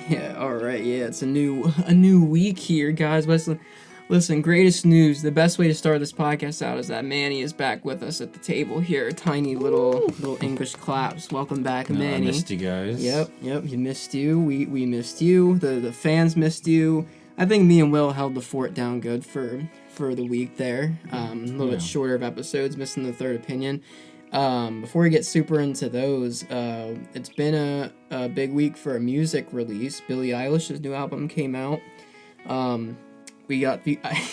Yeah, alright, yeah, it's a new week here, guys. Listen, greatest news. The best way to start this podcast out is that Manny is back with us at the table here. Tiny little English claps. Welcome back, No, Manny. I missed you guys. Yep, he missed you. We missed you. The fans missed you. I think me and Will held the fort down good for the week there. A little bit shorter of episodes, missing the third opinion. Before we get super into those, it's been a big week for a music release. Billie Eilish's new album came out. We got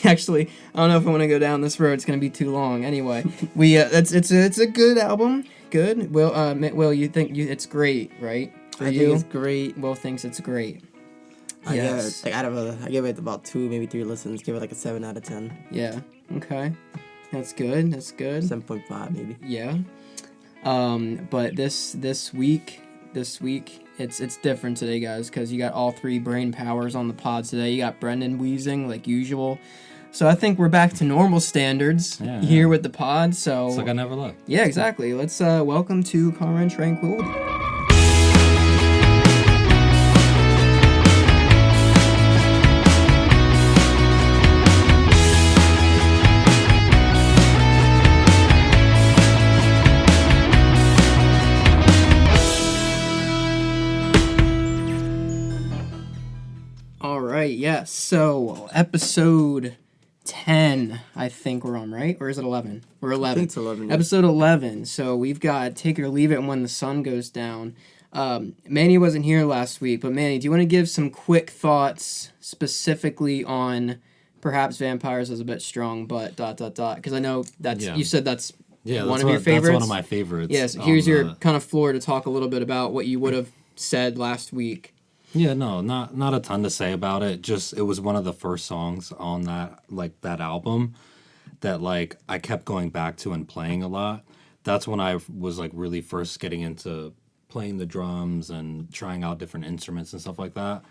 actually, I don't know if I want to go down this road. It's gonna be too long. Anyway, it's a good album. Good. Will, you think it's great, right? I think it's great. Will thinks it's great. I Yes. I give it about 2, maybe 3 listens. Give it like a 7 out of 10. Yeah. Okay. That's good. 7.5 maybe. Yeah. But this week, it's different today, guys, because you got all 3 brain powers on the pod today. You got Brendan wheezing like usual. So I think we're back to normal standards here with the pod. So It's like I never left. Yeah, exactly. Let's welcome to Karma and Tranquility. Alright, yes. So, episode 10, I think we're on, right? Or is it 11? We're 11. I think it's 11. Yeah. Episode 11. So, we've got Take It or Leave It and When the Sun Goes Down. Manny wasn't here last week, but Manny, do you want to give some quick thoughts specifically on perhaps Vampires is a bit strong, but ... Because I know you said that's one of your favorites. That's one of my favorites. Yes, here's your kind of floor to talk a little bit about what you would have said last week. Yeah, no, not a ton to say about it. Just it was one of the first songs on that album that I kept going back to and playing a lot. That's when I was really first getting into playing the drums and trying out different instruments and stuff like that.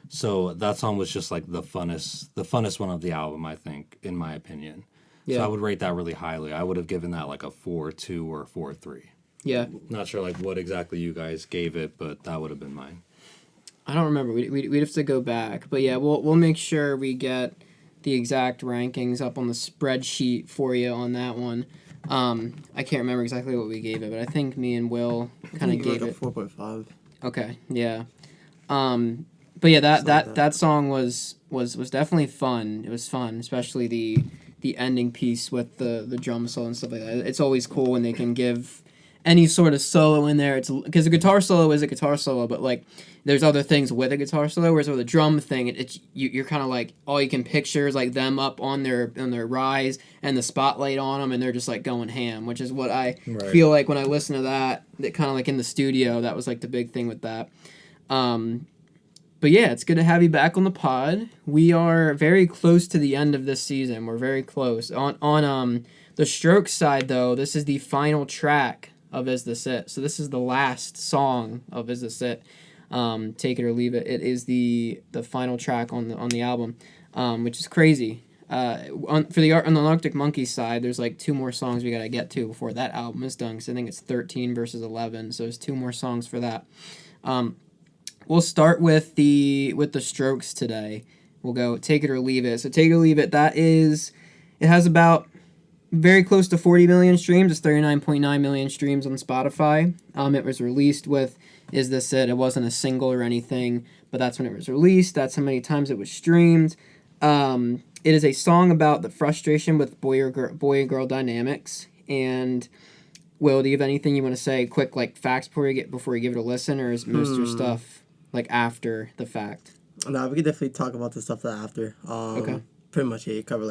So that song was just the funnest one of the album, I think, in my opinion. Yeah. So I would rate that really highly. I would have given that a 4.2 or 4.3. Yeah. Not sure what exactly you guys gave it, but that would have been mine. I don't remember. We'd have to go back. But yeah, we'll make sure we get the exact rankings up on the spreadsheet for you on that one. I can't remember exactly what we gave it, but I think me and Will kind of gave it 4.5. Okay, yeah. But yeah, that song was definitely fun. It was fun, especially the ending piece with the drum solo and stuff like that. It's always cool when they can give any sort of solo in there. It's because a guitar solo is a guitar solo, but there's other things with a guitar solo. Whereas with a drum thing, you're kind of all you can picture is them up on their rise and the spotlight on them, and they're just going ham, which is what I feel like when I listen to that. That kind of in the studio, that was the big thing with that. But yeah, it's good to have you back on the pod. We are very close to the end of this season. We're very close. On the Strokes side, though, this is the final track of Is This It? So this is the last song of Is This It? Take It or Leave It. It is the final track on the album, which is crazy. On the Arctic Monkeys side, there's 2 more songs we gotta get to before that album is done. Because I think it's 13 versus 11, so there's 2 more songs for that. We'll start with the Strokes today. We'll go Take It or Leave It. So Take It or Leave It. It has about very close to 40 million streams. It's 39.9 million streams on Spotify. It was released with Is This It? It wasn't a single or anything, but that's when it was released. That's how many times it was streamed. It is a song about the frustration with boy and girl dynamics. And Will, do you have anything you want to say? Quick facts before you give it a listen, or is most of your stuff after the fact? No, we could definitely talk about the stuff after. Okay. Pretty much you cover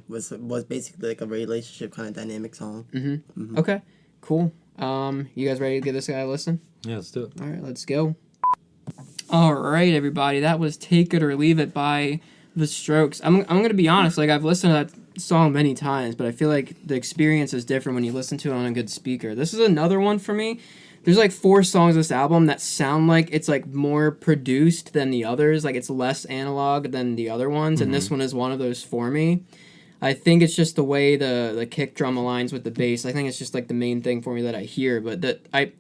was basically a relationship kind of dynamic song. Mm-hmm. Okay, cool. You guys ready to give this guy a listen? Yeah, let's do it. All right, let's go. All right, everybody, that was Take It or Leave It by The Strokes. I'm gonna be honest, I've listened to that song many times, but I feel like the experience is different when you listen to it on a good speaker. This is another one for me. There's 4 songs on this album that sound like it's more produced than the others. It's less analog than the other ones, and this one is one of those for me. I think it's just the way the kick drum aligns with the bass. I think it's just the main thing for me that I hear. But that I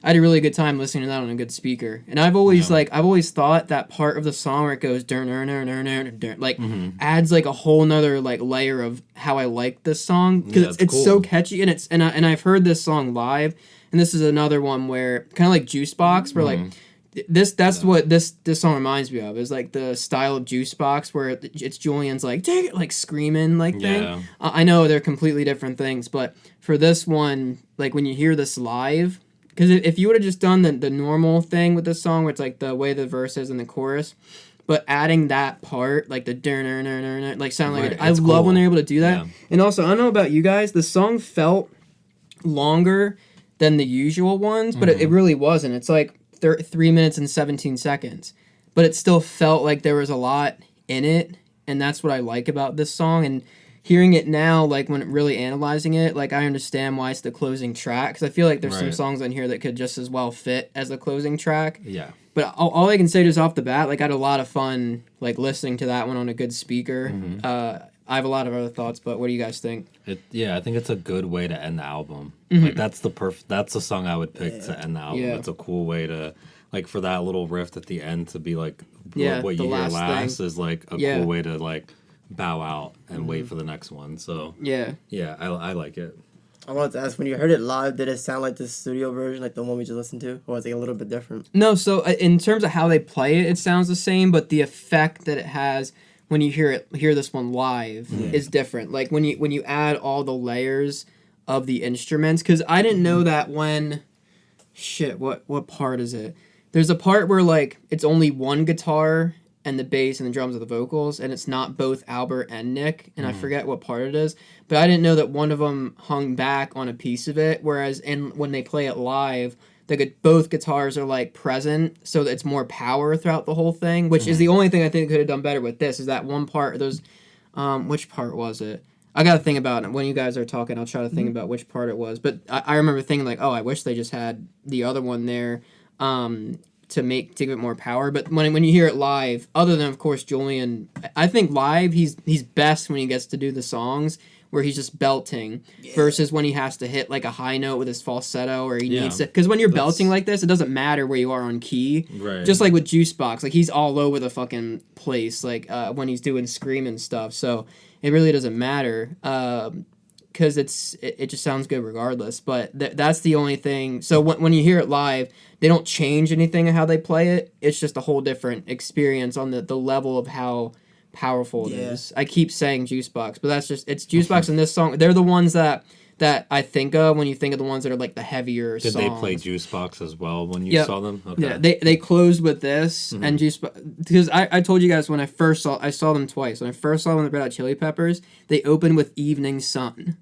I had a really good time listening to that on a good speaker. And I've always thought that part of the song where it goes like adds like a whole nother like layer of how I like this song, because it's cool. so catchy, and and I've heard this song live, and this is another one where kind of like Juice Box, where like that's what this song reminds me of, is like the style of Juice Box where it's Julian's like take it, like screaming like thing. I know they're completely different things, but for this one, like when you hear this live, because if you would have just done the normal thing with this song, where it's like the way the verse is and the chorus, but adding that part, like the like sound like I love when they're able to do that. And also, I don't know about you guys, the song felt longer than the usual ones, but it really wasn't. It's like 3 minutes and 17 seconds, but it still felt like there was a lot in it, and that's what I like about this song. And hearing it now, like when really analyzing it, like I understand why it's the closing track, because I feel like there's some songs on here that could just as well fit as the closing track. Yeah. But all I can say just off the bat, like I had a lot of fun like listening to that one on a good speaker. I have a lot of other thoughts, but what do you guys think? I think it's a good way to end the album. Like that's the song I would pick to end the album. It's a cool way to, like, for that little riff at the end to be like what you hear last thing is like a cool way to like bow out and wait for the next one. So I like it. I wanted to ask, when you heard it live, did it sound like the studio version, like the one we just listened to, or was it a little bit different? No, so in terms of how they play it, it sounds the same, but the effect that it has when you hear this one live is different. Like when you add all the layers of the instruments, because I didn't know that when what part is it? There's a part where like it's only one guitar and the bass and the drums are the vocals, and it's not both Albert and Nick, and I forget what part it is, but I didn't know that one of them hung back on a piece of it, whereas when they play it live, both guitars are like present, so that it's more power throughout the whole thing, which is the only thing I think could have done better with this, is that one part. Those which part was it? I gotta think about it. When you guys are talking, I'll try to think about which part it was, but I remember thinking like, oh, I wish they just had the other one there to give it more power. But when you hear it live, other than of course Julian, I think live he's best when he gets to do the songs where he's just belting versus when he has to hit like a high note with his falsetto, or he needs to, because when you're belting like this, it doesn't matter where you are on key. Right. Just like with Juice Box, like he's all over the fucking place, like when he's doing screaming stuff. So it really doesn't matter. Because it just sounds good regardless. But that's the only thing. So when you hear it live, they don't change anything of how they play it. It's just a whole different experience on the level of how powerful it is. I keep saying Juice Box, but it's Juice Box and this song. They're the ones that I think of when you think of the ones that are like the heavier songs. Did they play Juice Box as well when you saw them? Okay. Yeah, they closed with this and Juice Box, because I told you guys when I saw them twice. When I first saw them with the Red Hot Chili Peppers, they opened with Evening Sun.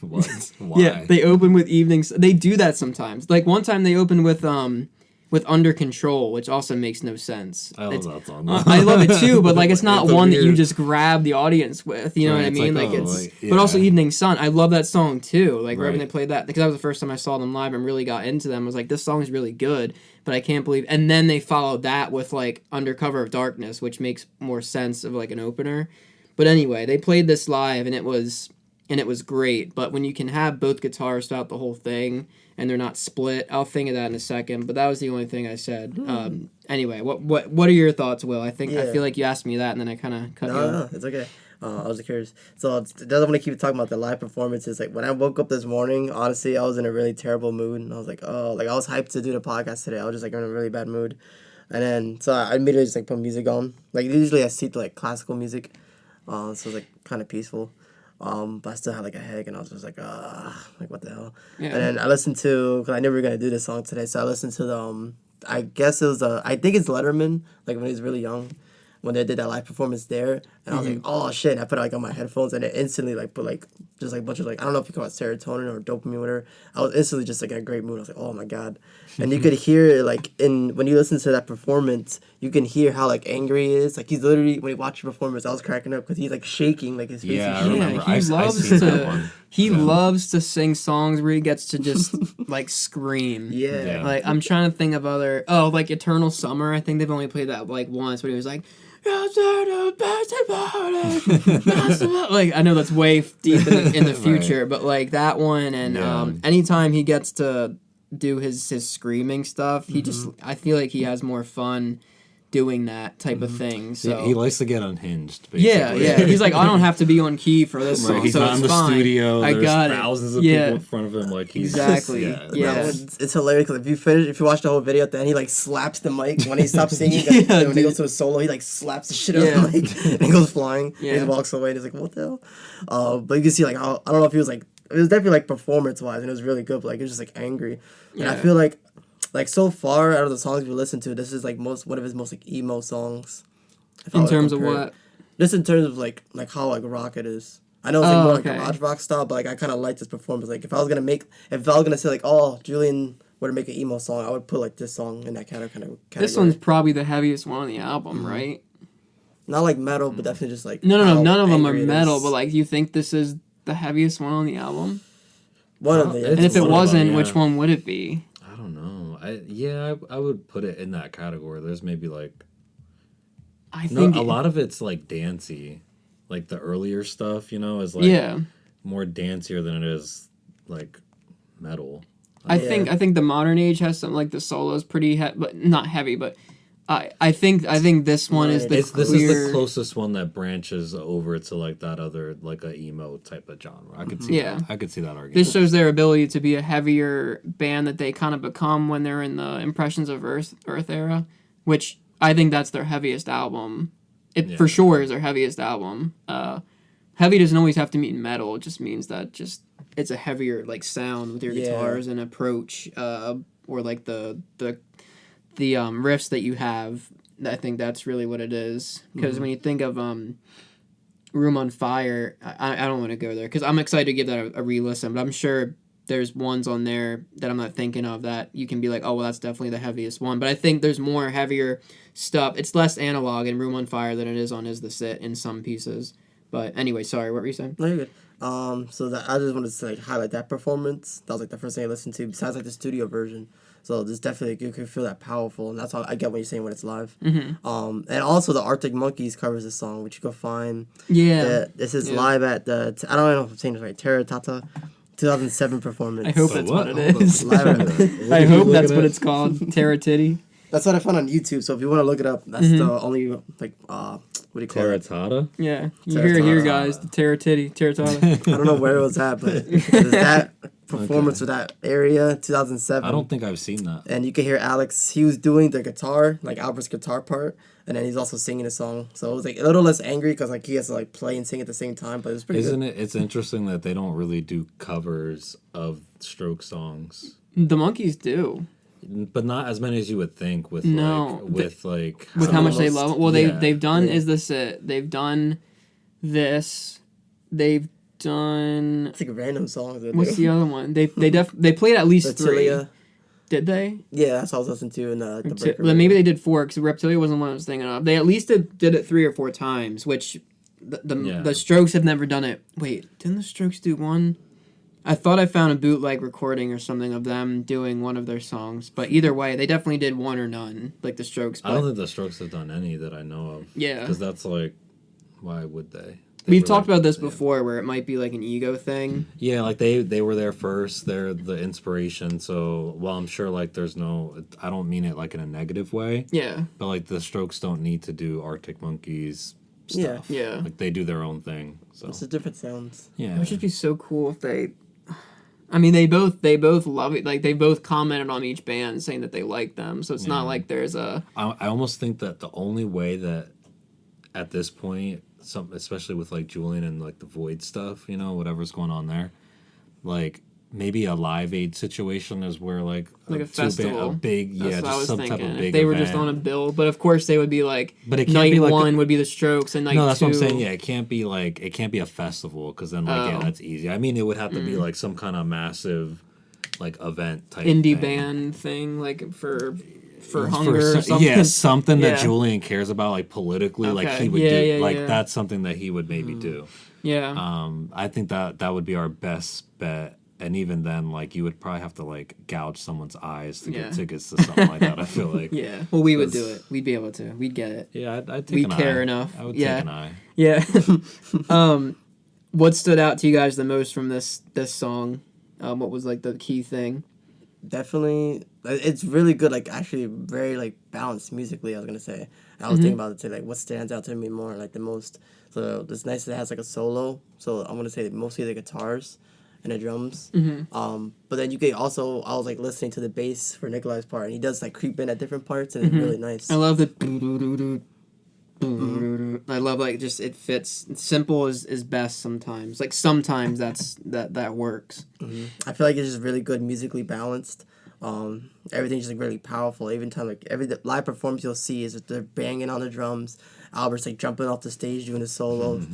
What? Why? Yeah, they open with Evening Sun. They do that sometimes. Like one time they opened with Under Control, which also makes no sense. I love that song. I love it too, but like it's not one that you just grab the audience with. You know what I mean? But also Evening Sun. I love that song too. Like right when they played that, because that was the first time I saw them live and really got into them. I was like, this song is really good, but I can't believe. And then they followed that with like Under Cover of Darkness, which makes more sense of like an opener. But anyway, they played this live and it was great. But when you can have both guitars throughout the whole thing and they're not split, I'll think of that in a second. But that was the only thing I said. Anyway, what are your thoughts, Will? I feel like you asked me that and then I kind of cut you off. No, it's okay. I was curious. So it doesn't want to keep talking about the live performances. Like when I woke up this morning, honestly, I was in a really terrible mood, and I was like, oh, like I was hyped to do the podcast today. I was just like in a really bad mood, and then so I immediately just like put music on. Like usually I see like classical music, so it was like kind of peaceful. But I still had like a headache, and I was just like, like what the hell? Yeah. And then I listened to, because I knew we were gonna do this song today, so I listened to the I guess it was I think it's Letterman, like when he was really young, when they did that live performance there, and I was like, oh shit, and I put it like on my headphones, and it instantly like put like just like a bunch of like, I don't know if you call it serotonin or dopamine or whatever. I was instantly just like in a great mood. I was like, oh my god. And you could hear like when you listen to that performance, you can hear how like angry he is. Like he's literally, when he watched the performance, I was cracking up because he's like shaking, like his face. Yeah, is I remember. He loves to sing songs where he gets to just like scream. Yeah. Like I'm trying to think of other like Eternal Summer. I think they've only played that like once, but he was like, like I know that's way deep in the future, but like that one, and anytime he gets to do his screaming stuff. He just, I feel like he has more fun doing that type of thing. So He likes to get unhinged, basically. yeah. He's like, I don't have to be on key for this song, He's so not it's in the fine. studio. I There's got thousands it. of people in front of him. Like he's Exactly. Just, Yeah. It's hilarious because if you watch the whole video, at the end he like slaps the mic when he stops singing. Yeah, and when he dude. goes to a solo, he like slaps the shit out of the mic and he goes flying. Yeah. And he walks away. And he's like, "What the hell?" But you can see like how, I don't know if he was like, it was definitely like performance wise and it was really good. But like it was just like angry. And I feel like so far out of the songs we listened to, this is like one of his most like emo songs. In terms of what? Just in terms of like how like rock it is. I know it's like more like okay. garage rock style, but like I kind of like this performance. Like if I was gonna say like, oh, Julian were to make an emo song, I would put like this song in that category. This one's probably the heaviest one on the album, right? Not like metal, but definitely just like No, how none of them are angry it metal, is. but like, you think this is the heaviest one on the album? One of the It's And if it one of them, wasn't, yeah. which one would it be? I don't know. I would put it in that category. There's maybe like I no, think a lot of it's like dancey, like the earlier stuff. Is like yeah. more dancier than it is like metal. I think the modern age has some like the solos pretty but not heavy, but I think this one is the This is clear. the closest one that branches over to like that other like a emo type of genre. I could see Yeah. that. I could see that argument. This shows their ability to be a heavier band that they kind of become when they're in the Impressions of Earth era, which I think that's their heaviest album. It for sure is their heaviest album. Heavy doesn't always have to mean metal. It just means that it's a heavier like sound with your guitars and approach, or like the riffs that you have. I think that's really what it is. Because when you think of Room on Fire, I don't want to go there because I'm excited to give that a re-listen, but I'm sure there's ones on there that I'm not thinking of that you can be like, oh, well, that's definitely the heaviest one. But I think there's more heavier stuff. It's less analog in Room on Fire than it is on Is This It in some pieces. But anyway, sorry, what were you saying? No, you're good. So that I just wanted to like highlight that performance. That was like the first thing I listened to, besides like the studio version. So this definitely you can feel that powerful, and that's how I get what you're saying when it's live. And also the Arctic Monkeys covers this song, which you can find. Yeah. This is live at the I don't know if I'm saying it right. Terra Tata, 2007 performance. I hope So that's what? what it is. Live at- I hope that's what it's called. Terra Titty. That's what I found on YouTube. So if you want to look it up, that's the only like what do you call it? Terratata? Yeah. You Terra hear it here, Tata. guys. The Terra Titty. Terra Tata. I don't know where it was at, but there's that performance with that area, 2007. I don't think I've seen that. And you can hear Alex. He was doing the guitar, like Albert's guitar part, and then he's also singing a song. So it was like a little less angry because like he has to like play and sing at the same time. But it was pretty Isn't good. it? It's interesting that they don't really do covers of Stroke songs, The Monkeys do. but not as many as you would think. With No, with how much they most- love it. Well, yeah. they've done Yeah. Is This It? They've done this. They've done. It's like random songs. That What's do. the other one? They played at least three. Reptilia. Did they? Yeah, that's what I was listening to in the break. Well, maybe they did four because Reptilia wasn't one I was thinking of. They at least did it 3 or 4 times, which the Strokes have never done it. Wait, didn't the Strokes do one? I thought I found a bootleg recording or something of them doing one of their songs, but either way, they definitely did one or none, like the Strokes. I But don't think the Strokes have done any that I know of. Yeah. Because that's like, why would they? we've talked about this before, where it might be like an ego thing. Yeah, like they were there first. They're the inspiration. So while I'm sure like there's no, I don't mean it like in a negative way. Yeah. But like the Strokes don't need to do Arctic Monkeys stuff. Yeah. Like they do their own thing. So It's just different sounds. yeah. It would just be so cool if they. I mean, they both love it. Like they both commented on each band saying that they like them. So it's not like there's a. I almost think that the only way that at this point, especially with like Julian and like the Void stuff, whatever's going on there, like maybe a Live Aid situation is where like A festival. a big That's what I just was some thinking. type of big If they were event. just on a bill, but of course they would be like. But it can't night be like one would be the Strokes, and night no, that's two. what I'm saying. Yeah, it can't be a festival because then Oh. that's easy. I mean, it would have to be like some kind of massive like event type indie thing. band thing, like for hunger or something. Yeah, something that Yeah. Julian cares about, like politically, like Okay. he would Yeah, do. yeah, like yeah. that's something that he would maybe do. Yeah. I think that would be our best bet. And even then, like you would probably have to like gouge someone's eyes to Yeah. get tickets to something like that. I feel like. Yeah. Well, we would do it. We'd be able to. We'd get it. Yeah, I'd take We an care eye. enough. I would Yeah. take an eye. Yeah. What stood out to you guys the most from this song? What was like the key thing? definitely, it's really good. Like actually, very like balanced musically. I was gonna say. I was thinking about it too. Like what stands out to me more, like the most. So it's nice that it has like a solo. So I'm gonna say mostly the guitars and the drums. But then you could also, I was like listening to the bass for Nikolai's part, and he does like creep in at different parts, and it's really nice. I love the. I love like just it fits. Simple is best sometimes. Like sometimes that works. I feel like it's just really good musically balanced. Everything's just like really powerful. Even time like every live performance you'll see is that they're banging on the drums. Albert's like jumping off the stage doing the solos.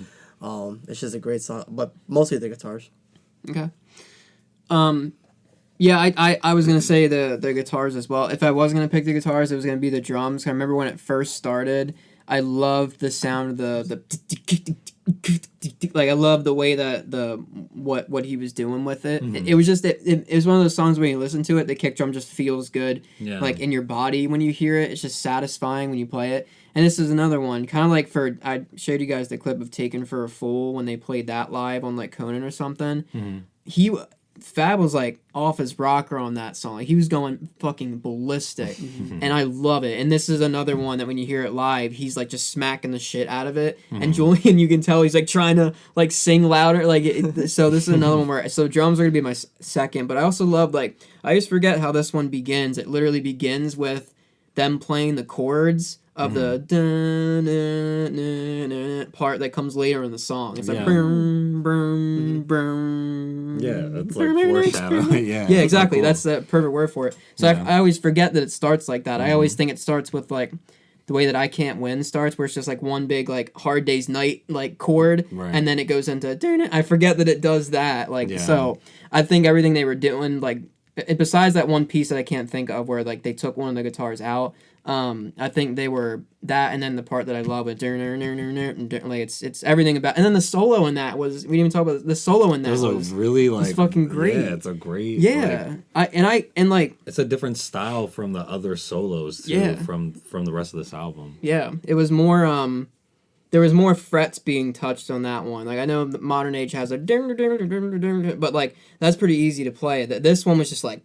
It's just a great song, but mostly the guitars. Okay. Yeah, I was gonna say the guitars as well. If I was gonna pick the guitars, it was gonna be the drums. I remember when it first started, I loved the sound of the like I love the way that what he was doing with it. It was just it was one of those songs when you listen to it, the kick drum just feels good, like in your body when you hear it. It's just satisfying when you play it. And this is another one, kind of like I showed you guys the clip of Taken for a Fool when they played that live on like Conan or something. Fab was like off his rocker on that song. Like, he was going fucking ballistic, and I love it. And this is another one that when you hear it live, he's like just smacking the shit out of it. And Julian, you can tell he's like trying to like sing louder. Like so, this is another one where drums are gonna be my second. But I also love like I just forget how this one begins. It literally begins with them playing the chords of the part that comes later in the song. It's like boom, boom, boom. Yeah, that's like foreshadowing. Yeah, exactly. Cool. That's the perfect word for it. So I always forget that it starts like that. I always think it starts with like the way that I Can't Win starts, where it's just like one big like Hard Day's Night like chord, and then it goes into. I forget that it does that. Like so, I think everything they were doing like. Besides that one piece that I can't think of where like they took one of the guitars out, I think they were that, and then the part that I love with like it's everything about, and then the solo in that was we didn't even talk about the solo in that was really like it's fucking great. Yeah, it's a great like, like it's a different style from the other solos too, from the rest of this album. Yeah, it was more there was more frets being touched on that one. Like I know Modern Age has a but like that's pretty easy to play. This one was just like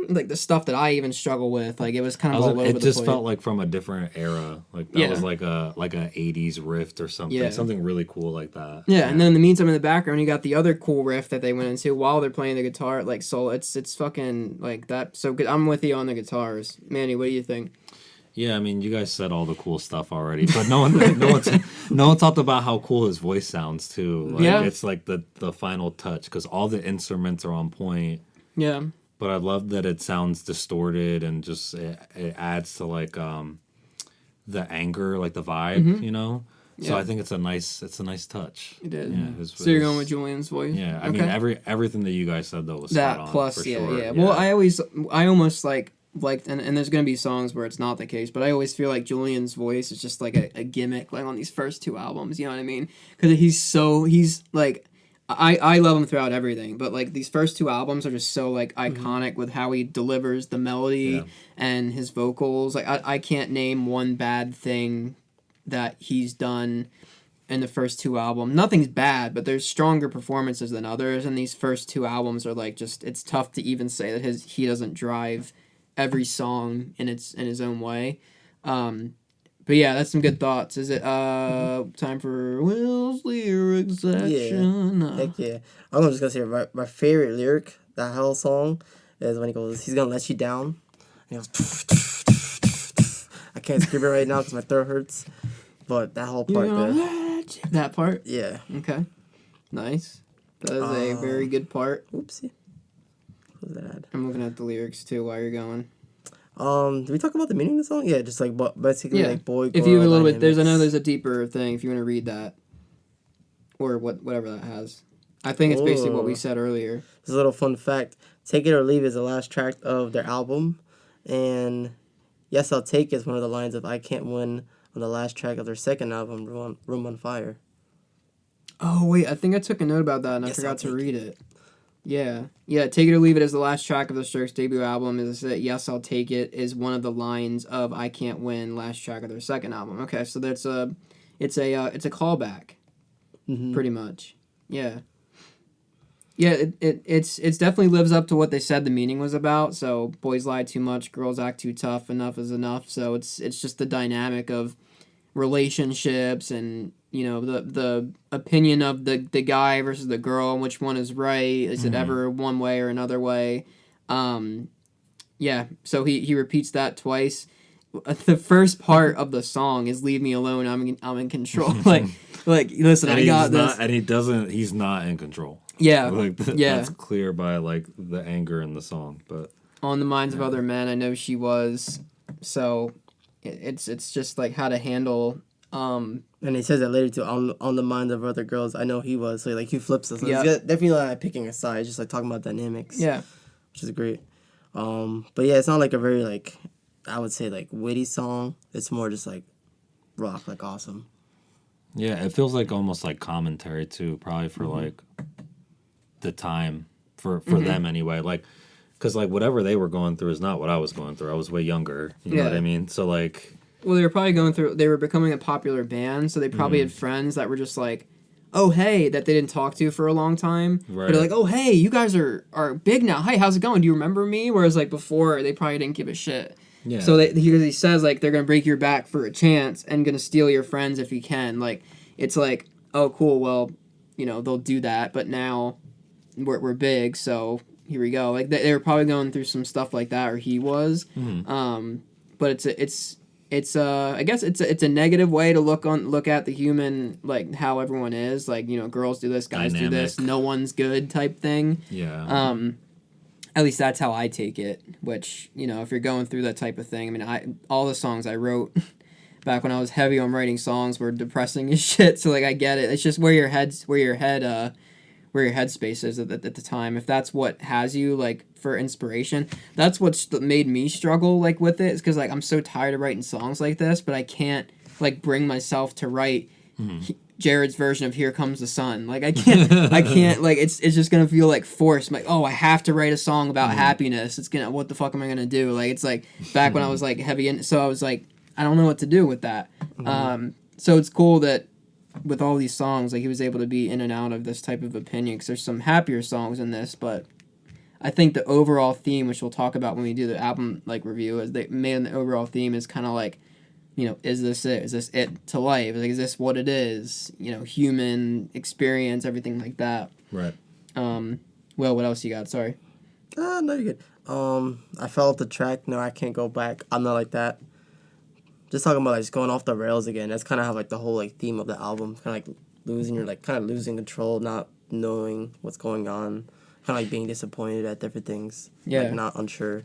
the stuff that I even struggle with. Like it was kind of all over the place. It just felt like from a different era. Like that was like a 80s riff or something. Yeah. Something really cool like that. Yeah, and then in the meantime in the background you got the other cool riff that they went into while they're playing the guitar like solo. It's fucking like that. So good. I'm with you on the guitars. Manny, what do you think? Yeah, I mean, you guys said all the cool stuff already, but no one talked about how cool his voice sounds too. Like, it's like the final touch because all the instruments are on point. Yeah, but I love that it sounds distorted and just it adds to like the anger, like the vibe, you know. So I think it's a nice touch. It is. Yeah, so you're going with Julian's voice. Yeah, I mean everything that you guys said though was that spot on, plus for yeah, sure. yeah. Well, I almost like and there's gonna be songs where it's not the case, but I always feel like Julian's voice is just like a gimmick like on these first two albums, you know what I mean? Because he's like I love him throughout everything, but like these first two albums are just so like iconic with how he delivers the melody and his vocals. Like I can't name one bad thing that he's done in the first two albums. Nothing's bad, but there's stronger performances than others, and these first two albums are like just it's tough to even say that he doesn't drive every song in his own way. But yeah, that's some good thoughts. Is it time for Will's lyric section? Yeah. Heck yeah. I'm just gonna say my favorite lyric, that whole song, is when he goes, he's gonna let you down. And he goes, I can't scream it right now because my throat hurts. But that whole part there. That part? Yeah. Okay. Nice. That is a very good part. Oopsie. What was that? I'm looking at the lyrics too while you're going. Did we talk about the meaning of the song? Yeah, just like basically like boy girl. If you have a little bit, there's a deeper thing. If you want to read that, or whatever that has, I think it's basically what we said earlier. Just a little fun fact: "Take It or Leave" is the last track of their album, and "Yes, I'll Take" is one of the lines of "I Can't Win" on the last track of their second album, "Room on Fire." Oh wait, I think I took a note about that and I forgot to read it. Yeah. Take It or Leave It is the last track of the Strokes' debut album. Is that Yes, I'll Take It is one of the lines of I Can't Win, last track of their second album. Okay, so it's a callback, pretty much. Yeah. Yeah, it's definitely lives up to what they said the meaning was about. So boys lie too much, girls act too tough, enough is enough. So it's just the dynamic of relationships and the opinion of the guy versus the girl and which one is right. Is it ever one way or another way? Yeah, so he repeats that twice. The first part of the song is "Leave me alone. I'm in control." like listen, And I got this. and he's not in control. Yeah, Like yeah. that's clear by like the anger in the song. But On the minds of other men, I know she was. So it's just like how to handle. And he says that later too. On the minds of other girls, I know he was. So like he flips this. So Yeah. He's definitely not picking a side. Just like talking about dynamics. Yeah. Which is great. But yeah, it's not like a very like, I would say like witty song. It's more just like rock, like awesome. yeah, it feels like almost like commentary too, probably for like the time for them anyway. Like, because like whatever they were going through is not what I was going through. I was way younger. You know what I mean? So like, Well, they were probably they were becoming a popular band, so they probably had friends that were just like, oh, hey, that they didn't talk to for a long time. Right. But they're like, oh, hey, you guys are big now. Hey, how's it going? Do you remember me? Whereas, like, before, they probably didn't give a shit. yeah. So he says, like, they're going to break your back for a chance and going to steal your friends if you can. Like, it's like, oh, cool, well, they'll do that. But now we're big, so here we go. Like, they were probably going through some stuff like that, or he was. But it's I guess it's a negative way to look at the human, like how everyone is, like girls do this, guys do this, no one's good type thing. Yeah. At least that's how I take it. Which if you're going through that type of thing, I mean, all the songs I wrote back when I was heavy on writing songs were depressing as shit. So like I get it. It's just where your headspace is at the time. If that's what has you like for inspiration, that's what's made me struggle like with it. Is because like I'm so tired of writing songs like this, but I can't like bring myself to write Jared's version of "Here Comes the Sun." Like I can't like it's just gonna feel like forced. I'm like, oh, I have to write a song about happiness. It's gonna, what the fuck am I gonna do? Like it's like back when I was like heavy in, so I was like, I don't know what to do with that. So it's cool that with all these songs, like he was able to be in and out of this type of opinion, because there's some happier songs in this, but I think the overall theme, which we'll talk about when we do the album like review, is the overall theme is kind of like, is this it? Is this it to life? Like, is this what it is? Human experience, everything like that. Right. Well, what else you got? Sorry. No, you're good. I fell off the track. No, I can't go back. I'm not like that. Just talking about like just going off the rails again. That's kind of how like the whole like theme of the album, kind of like losing control, not knowing what's going on, kind of like being disappointed at different things. Yeah. Like not unsure.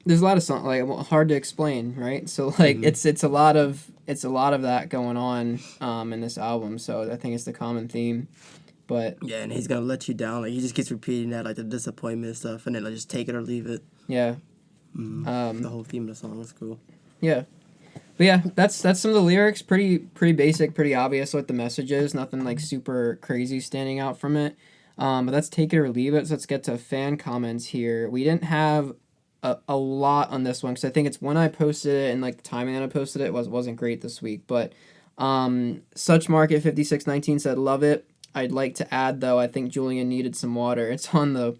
There's a lot of songs like hard to explain, right? So like it's a lot of that going on in this album. So I think it's the common theme. But yeah, and he's gonna let you down. Like he just keeps repeating that, like the disappointment and stuff, and then like just take it or leave it. Yeah. The whole theme of the song is cool. Yeah. But yeah, that's some of the lyrics. Pretty basic, pretty obvious what the message is. Nothing like super crazy standing out from it. But that's take it or leave it. So let's get to fan comments here. We didn't have a lot on this one because I think it's when I posted it and like the timing that I posted it wasn't great this week. But Such Market 5619 said, love it. I'd like to add though, I think Julian needed some water. It's on the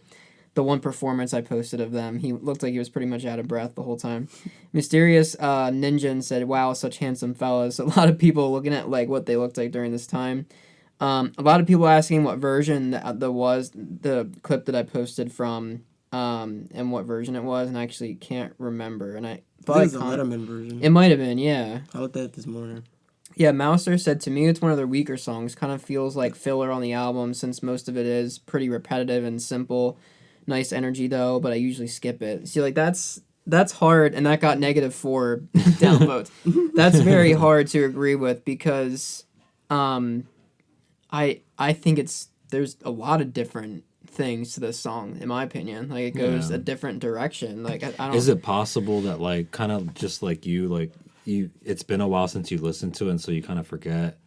one performance I posted of them. He looked like he was pretty much out of breath the whole time. Mysterious Ninja said, wow, such handsome fellas. A lot of people looking at like what they looked like during this time. A lot of people asking what version that was the clip that I posted from, and what version it was, and I actually can't remember. And I think it's the Letterman version. It might have been, yeah. I looked at it this morning. Yeah, Mouser said, to me it's one of their weaker songs. Kind of feels like filler on the album since most of it is pretty repetitive and simple. Nice energy though, but I usually skip it. See, like that's hard, and that got -4 downvotes. That's very hard to agree with because I think there's a lot of different things to this song, in my opinion. Like it goes a different direction. Like I don't. Is it possible that like kind of just like you it's been a while since you listened to it, and so you kind of forget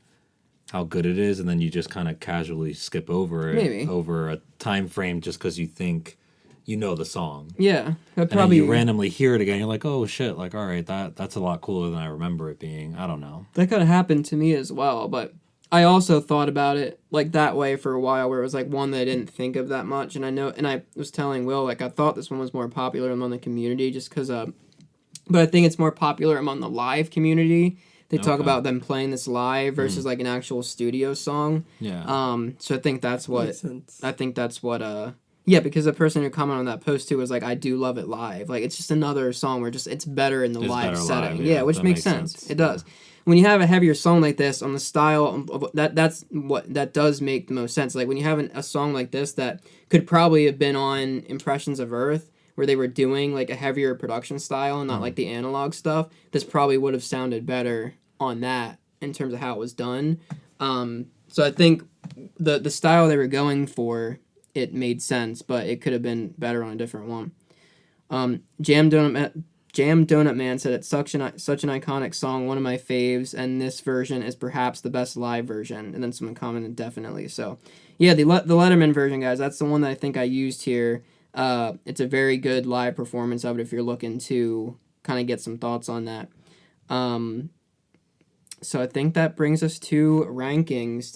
how good it is, and then you just kind of casually skip over it Maybe. over a time frame just because you think you know the song. Yeah, and then you randomly hear it again. You're like, oh shit! Like, all right, that's a lot cooler than I remember it being. I don't know. That could have happened to me as well, but I also thought about it like that way for a while, where it was like one that I didn't think of that much, and I was telling Will like I thought this one was more popular among the community just because but I think it's more popular among the live community. They talk Okay. about them playing this live versus like an actual studio song. Yeah. So I think that's what Makes sense. yeah, because the person who commented on that post too was like, I do love it live. Like it's just another song where just it's better in the It's live better setting. live, Yeah, yeah, which that makes makes sense. sense. It does. When you have a heavier song like this on the style of that's what that does make the most sense. Like when you have a song like this that could probably have been on Impressions of Earth, where they were doing like a heavier production style and not like the analog stuff, this probably would have sounded better on that in terms of how it was done. So I think the style they were going for, it made sense, but it could have been better on a different one. Jam Donut Man said it's such an iconic song, one of my faves, and this version is perhaps the best live version. And then someone commented definitely. So, yeah, the Letterman version, guys, that's the one that I think I used here. It's a very good live performance of it if you're looking to kind of get some thoughts on that. So I think that brings us to rankings.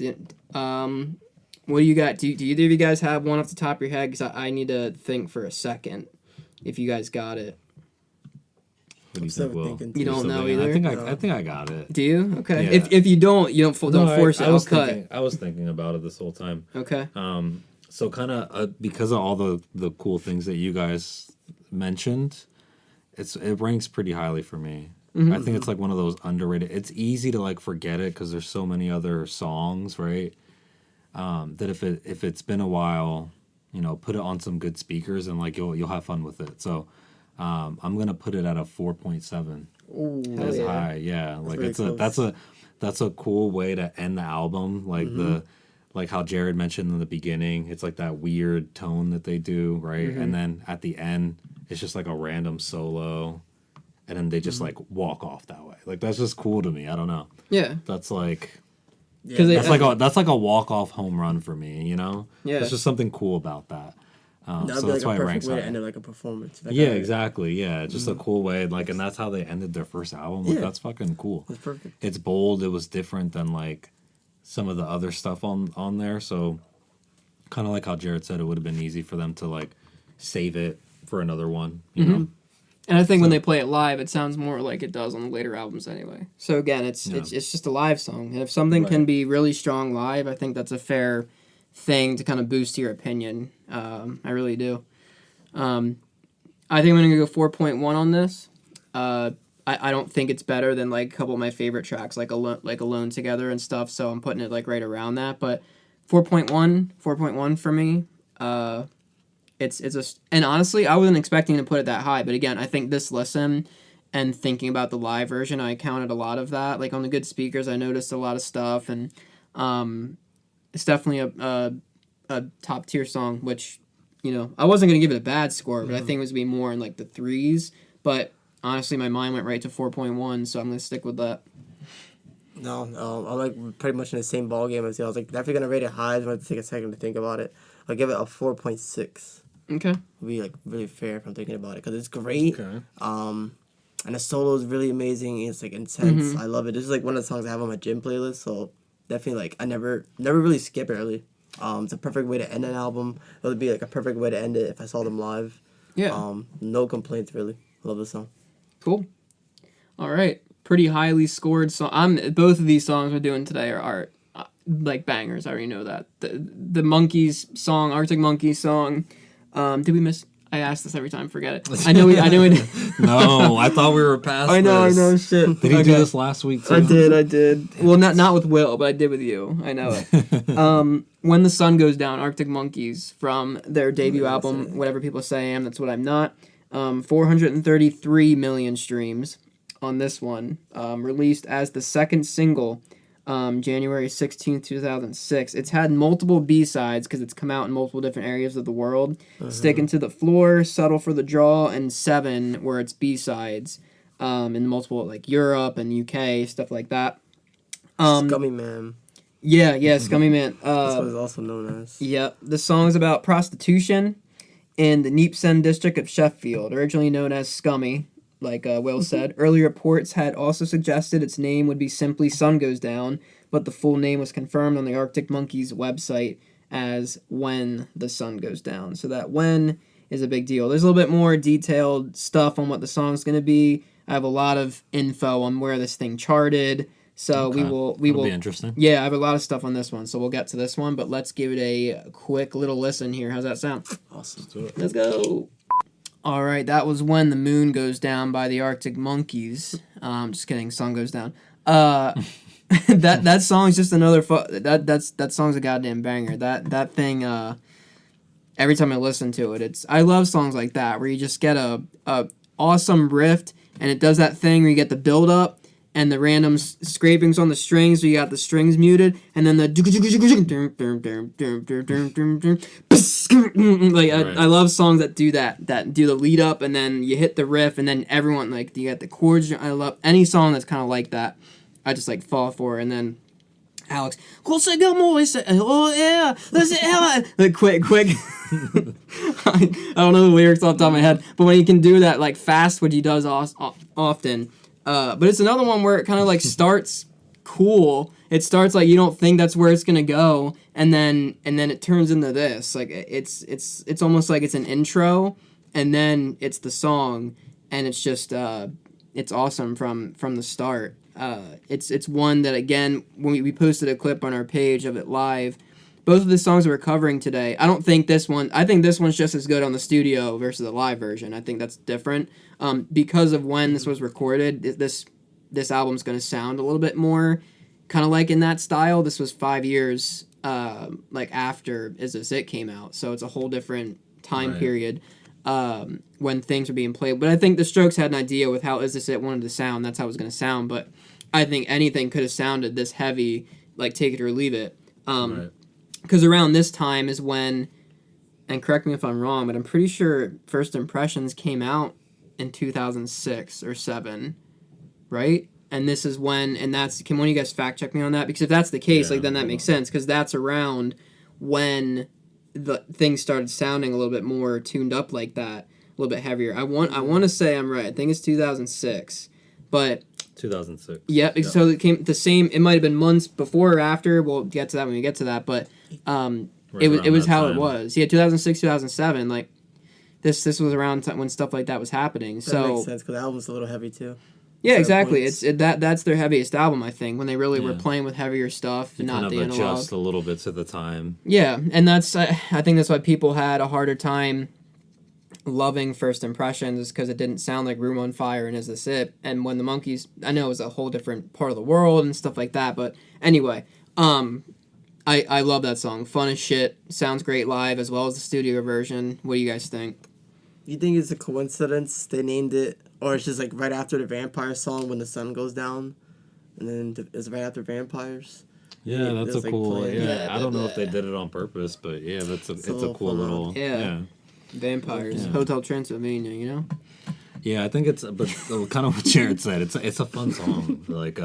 What do you got? Do either of you guys have one off the top of your head? Because I need to think for a second if you guys got it. What do you still think, Will? thinking, You too. don't Still know thinking? either? I think I got it. Do you? Okay. Yeah. If you don't, you don't force it. I I'll was cut. thinking. I was thinking about it this whole time. Okay. So kind of because of all the cool things that you guys mentioned, it ranks pretty highly for me. I think it's like one of those underrated. It's easy to like forget it because there's so many other songs, right? That if it's been a while, put it on some good speakers and like you'll have fun with it. So I'm gonna put it at a 4.7. Ooh, As yeah. high, yeah. Like really that's a cool way to end the album. Like like how Jared mentioned in the beginning, it's like that weird tone that they do, right? And then at the end, it's just like a random solo, and then they just like walk off that way. Like that's just cool to me. I don't know. Yeah. That's like Because that's like a walk off home run for me. Yeah. There's just something cool about that. That'd So be that's like why a it perfect ranks way to high. end it, like a performance. Like, Yeah, alright, exactly. Yeah, just a cool way. Like, and that's how they ended their first album. Like, Yeah. that's fucking cool. That's perfect. It's bold. It was different than like some of the other stuff on there. So, kind of like how Jared said, it would have been easy for them to like save it for another one. You know? And I think when they play it live, it sounds more like it does on the later albums anyway. So again, it's just a live song, and if something can Right. be really strong live, I think that's a fair thing to kind of boost your opinion. I really do. I think I'm gonna go 4.1 on this. I don't think it's better than like a couple of my favorite tracks, like Alone Together and stuff. So I'm putting it like right around that. But 4.1 for me. And honestly, I wasn't expecting to put it that high. But again, I think this listen and thinking about the live version, I counted a lot of that. Like on the good speakers, I noticed a lot of stuff, and it's definitely a top tier song. Which, I wasn't gonna give it a bad score, but I think it was gonna be more in like the 3s. But honestly, my mind went right to 4.1, so I'm gonna stick with that. No, I'm like pretty much in the same ball game as you. I was like definitely gonna rate it high. I just wanted to take a second to think about it. I'll give it a 4.6. Okay. Would be like really fair if I'm thinking about it because it's great. Okay. And the solo is really amazing. It's like intense. I love it. This is like one of the songs I have on my gym playlist. So definitely like I never really skip it really. It's a perfect way to end an album. It would be like a perfect way to end it if I saw them live. Yeah. No complaints really. Love the song. Cool. All right. Pretty highly scored song. Both of these songs we're doing today are like bangers. I already know that. The Monkeys song, Arctic Monkeys song. Did we miss? I ask this every time. Forget it. I know we did. No, I thought we were past I know. Did Shit. he do this last week too? I did. Well, not with Will, but I did with you. I know it. When the Sun Goes Down, Arctic Monkeys from their debut album, Whatever People Say I Am, That's What I'm Not. 433 million streams on this one. Released as the second single, January 16th, 2006. It's had multiple B-sides because it's come out in multiple different areas of the world. Sticking to the Floor, Settle for the Draw, and Seven, where it's B-sides. In multiple, like Europe and UK, stuff like that. Scummy Man. Yeah, Scummy Man. That's what it's also known as. Yep. The song is about prostitution in the Neepsend district of Sheffield, originally known as Scummy, like Will said. Early reports had also suggested its name would be simply Sun Goes Down, but the full name was confirmed on the Arctic Monkeys website as When the Sun Goes Down. So that when is a big deal. There's a little bit more detailed stuff on what the song's going to be. I have a lot of info on where this thing charted. So Okay. we will be interesting. Yeah, I have a lot of stuff on this one. So we'll get to this one, but let's give it a quick little listen here. How's that sound? Awesome. Let's do it. Let's go. All right, that was When the Moon Goes Down by the Arctic Monkeys. Just kidding, Sun Goes Down. That song's just another that song's a goddamn banger. That thing every time I listen to it, I love songs like that where you just get a awesome riff and it does that thing where you get the build up and the random scrapings on the strings, so you got the strings muted, and then the I love songs that do that do the lead up, and then you hit the riff, and then everyone, like, you got the chords. I love any song that's kind of like that. I just, like, fall for it. And then Alex, oh yeah, like, quick. I don't know the lyrics off the top of my head, but when he can do that, like, fast, what he does often. But it's another one where it kind of, like, starts cool. It starts like you don't think that's where it's gonna go, and then it turns into this. Like, it's almost like it's an intro, and then it's the song, and it's just it's awesome from the start. It's one that, again, when we posted a clip on our page of it live. Both of the songs we're covering today, I think this one's just as good on the studio versus the live version. I think that's different. Because of when this was recorded, this album's going to sound a little bit more kind of like in that style. This was 5 years like after Is This It came out, so it's a whole different time period when things were being played. But I think the Strokes had an idea with how Is This It wanted to sound. That's how it was going to sound. But I think anything could have sounded this heavy, like Take It or Leave It. Because around this time is when, and correct me if I'm wrong, but I'm pretty sure First Impressions came out in 2006 or 7, right? And this is when, and that's, can one of you guys fact check me on that? Because if that's the case, like, then that makes sense, because that's around when the things started sounding a little bit more tuned up like that, a little bit heavier. I want to say I'm right. I think it's 2006, but 2006. Yep. So it came the same. It might have been months before or after. We'll get to that when we get to that. But it was how it was. Yeah, 2006, 2007. Like this was around when stuff like that was happening. That makes sense because the album's a little heavy too. Yeah, exactly. That's their heaviest album, I think, when they really were playing with heavier stuff and not the analog. Adjust a little bit to the time. Yeah, and that's I think that's why people had a harder time loving First Impressions, is because it didn't sound like Room on Fire and Is This It? And when the Monkees, I know it was a whole different part of the world and stuff like that, but anyway, I love that song. Fun as shit. Sounds great live as well as the studio version. What do you guys think? You think it's a coincidence they named it, or it's just like right after the Vampire song When the Sun Goes Down, and then it's right after Vampires? Yeah, that's a cool. I don't know if they did it on purpose, but yeah, it's a cool little. Yeah. Vampires, Hotel Transylvania, you know? Yeah, I think it's, but kind of what Jared said, it's a fun song. Like,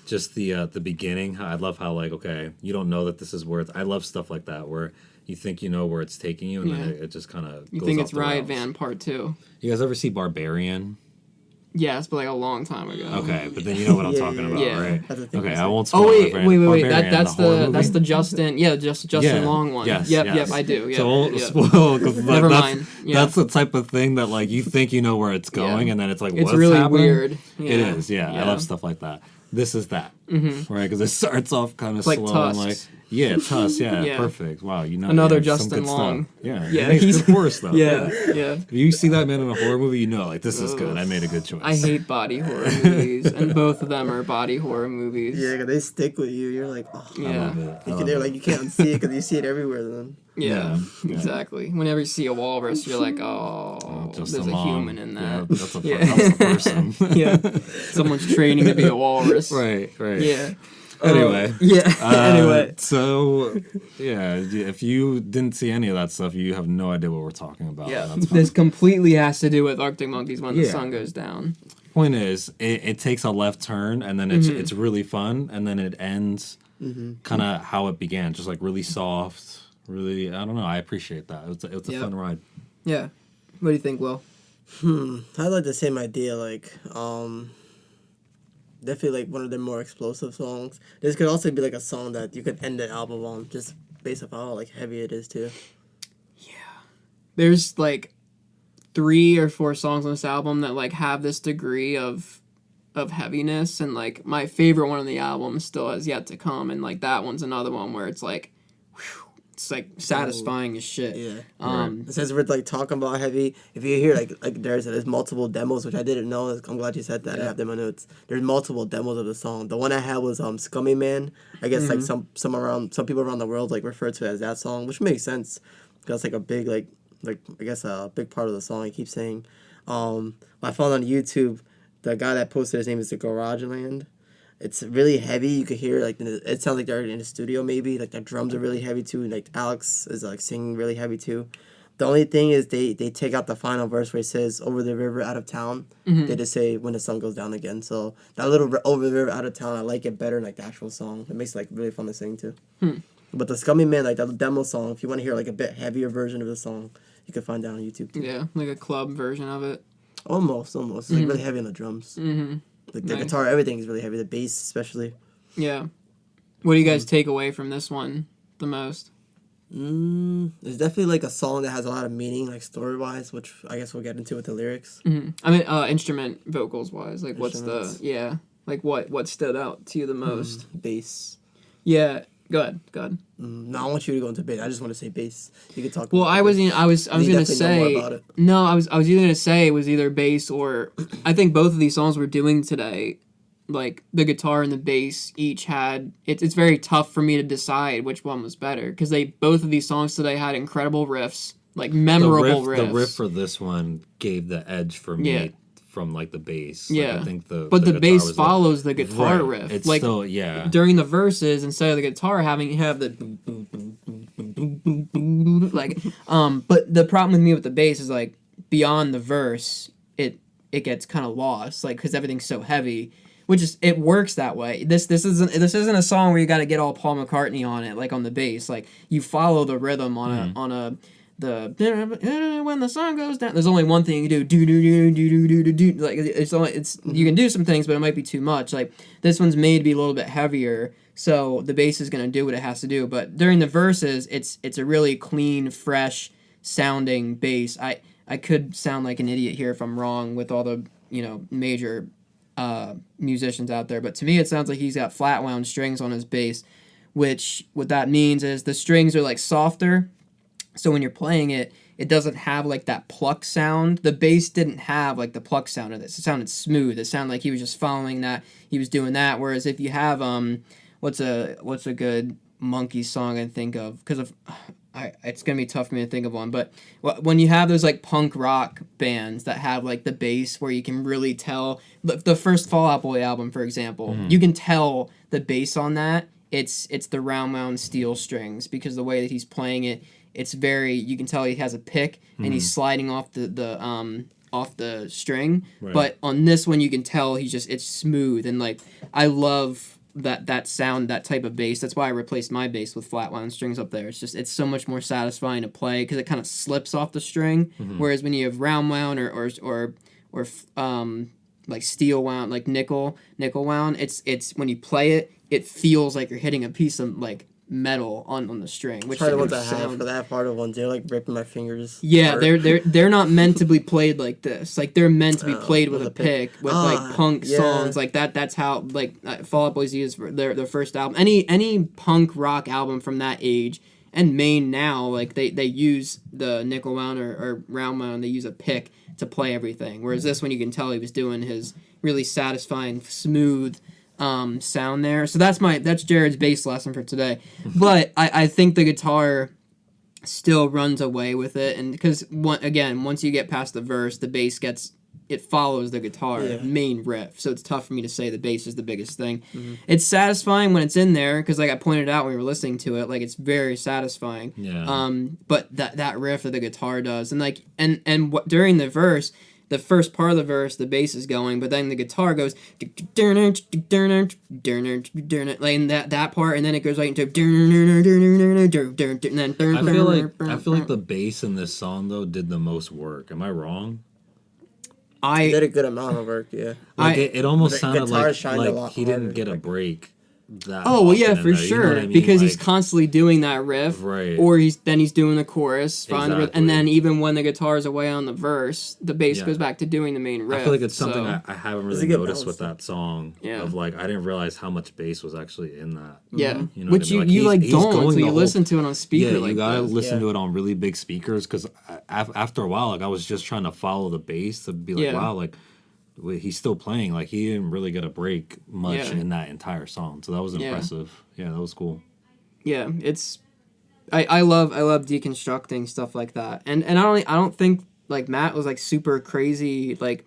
just the beginning. I love how, like, okay, you don't know that this is where it's, I love stuff like that, where you think you know where it's taking you, and then it just kind of goes. You think it's Riot Van Part 2. You guys ever see Barbarian? Yes, but like a long time ago. Okay, but then you know what I'm talking about, right? Okay, I won't spoil it. Oh wait, that's the Justin, Justin Long one. Yes, yep, I do. So I won't spoil, because never mind. That's the type of thing that, like, you think you know where it's going, and then it's like, what's really happening? Weird. It is, I love stuff like that. This is that, right? Because it starts off kind of slow, Tusks. and like, Tusk, perfect. Wow, you know, another Justin Long. Stuff. He's good horror stuff. Yeah. If you see that man in a horror movie, you know, like, this is good. I made a good choice. I hate body horror movies, and both of them are body horror movies. Yeah, because they stick with you. You're like, oh, yeah. They're like, you can't unsee it because you see it everywhere. Then. Yeah, exactly. Whenever you see a walrus, you're like, oh, there's a human in that. That's a person. Someone's training to be a walrus. Right. Yeah. Anyway. Anyway. So, if you didn't see any of that stuff, you have no idea what we're talking about. Yeah. This completely has to do with Arctic Monkeys When the Sun Goes Down. Point is, it takes a left turn, and then it's really fun, and then it ends kind of how it began, just like really soft. Really, I don't know. I appreciate that. It's a fun ride. Yeah. What do you think, Will? I like the same idea. Like, Definitely like one of their more explosive songs. This could also be like a song that you could end the album on, just based off how like heavy it is too. There's like 3 or 4 songs on this album that like have this degree of heaviness, and like my favorite one on the album still has yet to come, and like that one's another one where it's like, whew, it's like satisfying as shit. Yeah. Since we're like talking about heavy, if you hear like there's multiple demos, which I didn't know. I'm glad you said that. I have them in my notes. There's multiple demos of the song. The one I had was Scummy Man. I guess like some people around the world like refer to it as that song, which makes sense because like a big like I guess a big part of the song. I keep saying. I found on YouTube, the guy that posted his name is the Garage Land. It's really heavy. You could hear like it sounds like they're in the studio maybe. Like the drums are really heavy too. And, like Alex is like singing really heavy too. The only thing is they take out the final verse where it says "over the river out of town." They just say "when the sun goes down again." So that little "over the river out of town," I like it better than like the actual song. It makes it like really fun to sing too. But the Scummy Man, like that demo song, if you want to hear like a bit heavier version of the song, you can find that on YouTube too. Yeah, like a club version of it. Almost. It's like really heavy on the drums. Like the guitar, everything is really heavy. The bass, especially. Yeah. What do you guys take away from this one the most? There's definitely like a song that has a lot of meaning, like story wise, which I guess we'll get into with the lyrics. I mean, instrument vocals wise, like what's the like what stood out to you the most? Bass. Yeah. Go ahead. No, I want you to go into bass. I just want to say bass. You can talk. Well, about I was bass. I was gonna say no. I was either gonna say it was either bass or I think both of these songs we're doing today, like the guitar and the bass each had. It's very tough for me to decide which one was better because both of these songs today had incredible riffs, like memorable riffs. The riff for this one gave the edge for me. Yeah. From like the bass, yeah. Like, I think the bass follows the guitar riff. It's like still during the verses, instead of the guitar having the like. But the problem with me with the bass is like beyond the verse, it gets kind of lost, like because everything's so heavy. Which is it works that way. This isn't a song where you got to get all Paul McCartney on it, like on the bass. Like you follow the rhythm on a. When the sun goes down, there's only one thing you can do. Like you can do some things, but it might be too much. Like this one's made to be a little bit heavier, so the bass is gonna do what it has to do. But during the verses, it's a really clean, fresh sounding bass. I could sound like an idiot here if I'm wrong with all the major musicians out there, but to me it sounds like he's got flat wound strings on his bass, which what that means is the strings are like softer. So when you're playing it, it doesn't have like that pluck sound. The bass didn't have like the pluck sound of this. It sounded smooth. It sounded like he was just following that. He was doing that. Whereas if you have what's a good Monkey song I think of because it's gonna be tough for me to think of one. But when you have those like punk rock bands that have like the bass where you can really tell the first Fall Out Boy album, for example, you can tell the bass on that. It's the round wound steel strings because the way that he's playing it. It's very you can tell he has a pick and he's sliding off the string. Right. But on this one you can tell it's smooth and like I love that sound, that type of bass. That's why I replaced my bass with flat wound strings up there. It's so much more satisfying to play because it kind of slips off the string. Whereas when you have round wound or like steel wound, like nickel wound, it's when you play it feels like you're hitting a piece of like metal on the string, which probably what I have for that part of one. They're like ripping my fingers. Yeah, they're not meant to be played like this. Like they're meant to be played with a pick with like punk songs like that. That's how like Fall Out Boy's used for their first album. Any punk rock album from that age and Maine now like they use the nickel wound or round wound. They use a pick to play everything. Whereas this one you can tell he was doing his really satisfying smooth. Sound there. So that's Jared's bass lesson for today. But I think the guitar still runs away with it, and because once you get past the verse, the bass follows the guitar main riff. So it's tough for me to say the bass is the biggest thing. It's satisfying when it's in there because like I pointed out when we were listening to it, like it's very satisfying. Yeah. But that riff that the guitar does, and like and during the verse. The first part of the verse, the bass is going, but then the guitar goes like in that part, and then it goes right into. I feel like the bass in this song though did the most work. Am I wrong? He did a good amount of work. Yeah. Like it almost the sounded guitar shined a like lot he didn't harder, get a like- break. That Oh well, yeah, often in for there, you know sure, what I mean? because he's Like, constantly doing that riff, Right. Or he's doing the chorus, Exactly. and then even when the guitar's away on the verse, the bass Yeah. goes back to doing the main riff. I feel like it's something so, I haven't It's a really good noticed balance, with though. that song. Yeah. Of like I didn't realize how much bass was actually in that. yeah, You know which what I mean? you Like, he's don't going until the you whole- listen to it on speaker. Yeah, like you gotta this. listen Yeah. to it on really big speakers because after a while, like I was just trying to follow the bass to be like, Yeah. wow, like he's still playing. Like he didn't really get a break much Yeah. in that entire song, so that was Yeah. impressive. Yeah, that was cool. Yeah, it's I love deconstructing stuff like that, and I don't think like Matt was like super crazy like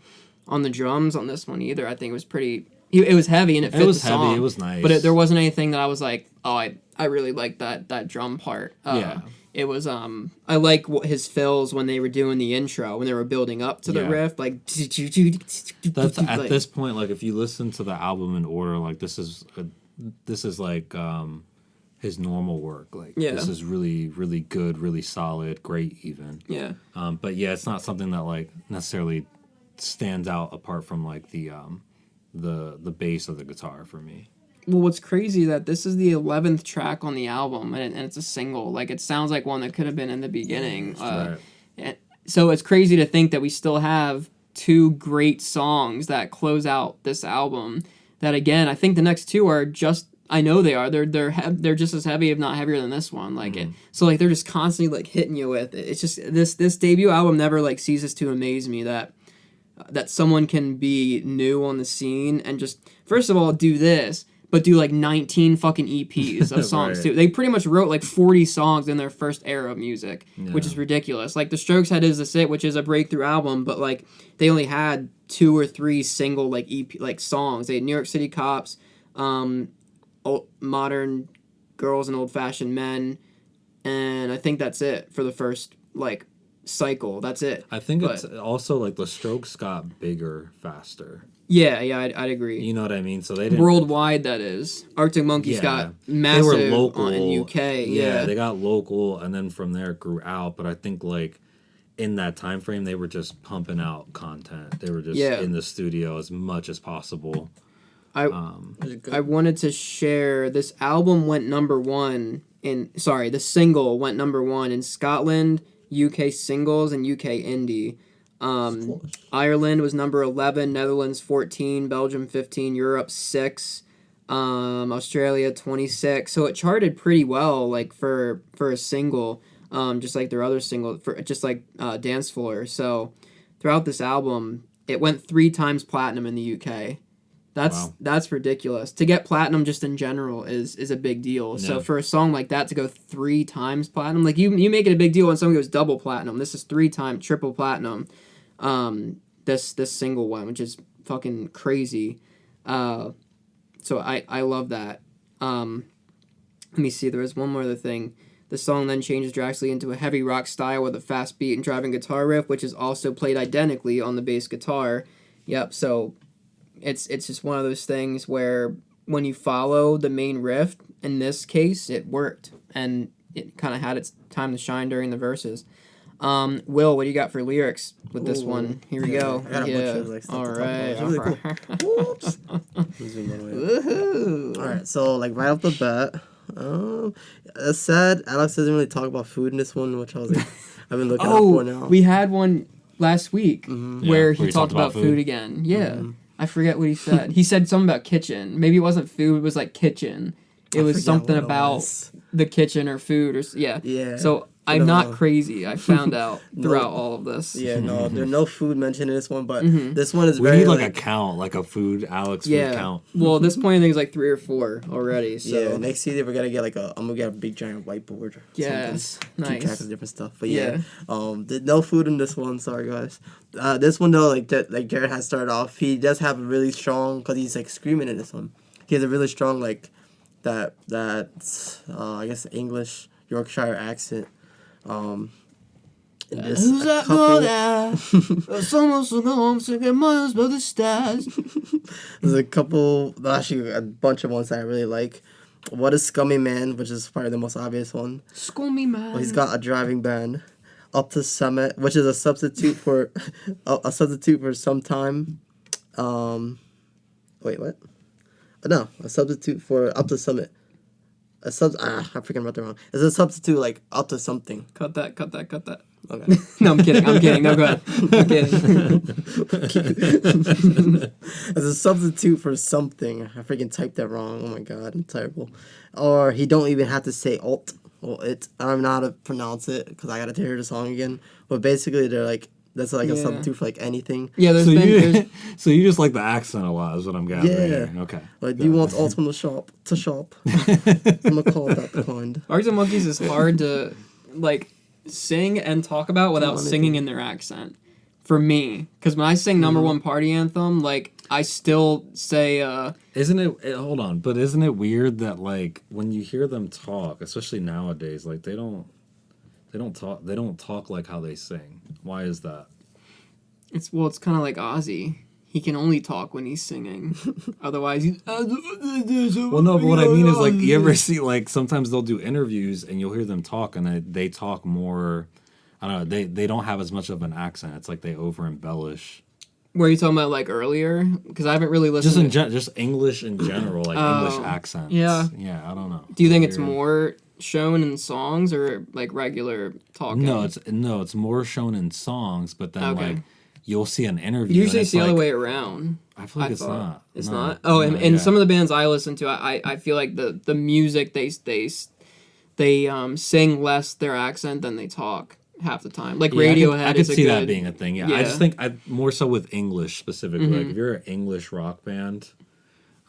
on the drums on this one either. I think it was pretty. It was heavy and it fit It was the heavy. song. It was nice. But there wasn't anything that I was like, oh, I really like that drum part. Yeah. It was I like his fills when they were doing the intro when they were building up to the Yeah. riff like. That's at like- this point, like if you listen to the album in order, like this is like his normal work. Like Yeah. this is really really good, really solid, great even. Yeah. But yeah, it's not something that like necessarily stands out apart from like the bass of the guitar for me. Well, what's crazy is that this is the 11th track on the album, and it's a single. Like, it sounds like one that could have been in the beginning. Right. And so it's crazy to think that we still have two great songs that close out this album. That, again, I think the next two are just... I know they are. They're just as heavy, if not heavier than this one. Like it. So, like, they're just constantly, like, hitting you with it. It's just... This debut album never, like, ceases to amaze me that someone can be new on the scene and just... First of all, do this... but do like 19 fucking EPs of songs Right. too. They pretty much wrote like 40 songs in their first era of music, which Yeah. is ridiculous. Like The Strokes had Is This It, which is a breakthrough album, but like they only had 2 or 3 single like EP like songs. They had New York City Cops, Modern Girls and Old Fashioned Men, and I think that's it for the first like cycle. That's it. I think But- it's also like the Strokes got bigger faster. Yeah, I'd agree. You know what I mean? So they didn't Worldwide, that is. Arctic Monkeys Yeah. got They massive were local in UK. Yeah, they got local, and then from there it grew out. But I think like in that time frame, they were just pumping out content. They were just Yeah. in the studio as much as possible. I wanted to share this album went number 1 in the single went number 1 in Scotland, UK singles, and UK indie. Ireland was number 11, Netherlands 14, Belgium 15, Europe 6, Australia 26. So it charted pretty well, like for a single, just like their other single, for just like Dance Floor. So throughout this album, it went 3 times platinum in the UK. Wow. That's ridiculous. To get platinum just in general is a big deal. So Yeah. for a song like that to go 3 times platinum, like you make it a big deal when someone goes double platinum. This is 3 times triple platinum. This single one, which is fucking crazy. So I love that. Let me see. There was one more other thing. The song then changes drastically into a heavy rock style with a fast beat and driving guitar riff, which is also played identically on the bass guitar. Yep. So it's just one of those things where when you follow the main riff, in this case, it worked and it kind of had its time to shine during the verses. Will, what do you got for lyrics with this one? Here we go. I got a bunch of, like, stuff All to talk about. right. It's really cool. Whoops. Woohoo. All right, so like right off the bat, it's sad. Alex doesn't really talk about food in this one, which I was like, I've been looking out for now. We had one last week where where he you talked about food again. Yeah. I forget what he said. He said something about kitchen. Maybe it wasn't food, it was like kitchen. It was forget something what it about was. the kitchen or food or yeah. Yeah. So I'm No. not crazy. I found out throughout all of this. Yeah, no, there's no food mentioned in this one, but Mm-hmm. this one is We very need like a count, like a food Alex food Yeah. count. Well, at this point I think it's like 3 or 4 already. So yeah. Next CD we're gonna get like I'm gonna get a big giant whiteboard. Or yes. something. Keep track Nice. of different stuff, but yeah. There's no food in this one. Sorry guys. This one though, like Jared has started off, he does have a really strong, cause he's like screaming in this one. He has a really strong like that I guess English Yorkshire accent. In this, Who's a that couple- girl? Someone's home to get miles above the stars. There's a couple, actually a bunch of ones that I really like. What is Scummy Man, which is probably the most obvious one. School me, man. Well, he's got a driving ban. Up to Summit, which is a substitute for a substitute for sometime. Wait, what? No, a substitute for Up to Summit. I freaking wrote that wrong. It's a substitute like up to something. Cut that. Okay. No, I'm kidding. No, go ahead. I'm kidding. As a substitute for something. I freaking typed that wrong. Oh my god, I'm terrible. Or he don't even have to say alt or it. I don't know how to pronounce it because I gotta hear the song again. But basically, they're like that's like a substitute for like anything. Yeah, so you just like the accent a lot, is what I'm gathering. Yeah. Here. Okay. Like, do you want alt from the shop to shop? I'm gonna call it that kind. Arctic Monkeys is hard to like sing and talk about without singing in their accent. For me, because when I sing Number One Party Anthem, like I still say. Isn't it? Hold on, but isn't it weird that like when you hear them talk, especially nowadays, like they don't talk like how they sing. Why is that? It's kind of like Ozzy. He can only talk when he's singing. Otherwise, he's... Well, no, but what I mean is, like, you ever see, like, sometimes they'll do interviews and you'll hear them talk and they talk more, I don't know, they don't have as much of an accent. It's like they over-embellish. Were you talking about, like, earlier? Because I haven't really listened just English in general, like English accents. Yeah. Yeah, I don't know. Do you think it's more shown in songs or, like, regular talking? No, it's more shown in songs, but then, like... You'll see an interview. Usually it's the other way around. I feel like it's not. It's not? Oh, and some of the bands I listen to, I feel like the music, they sing less their accent than they talk half the time. Like Radiohead I could see that being a thing, yeah. Yeah. I just think more so with English specifically. Like if you're an English rock band,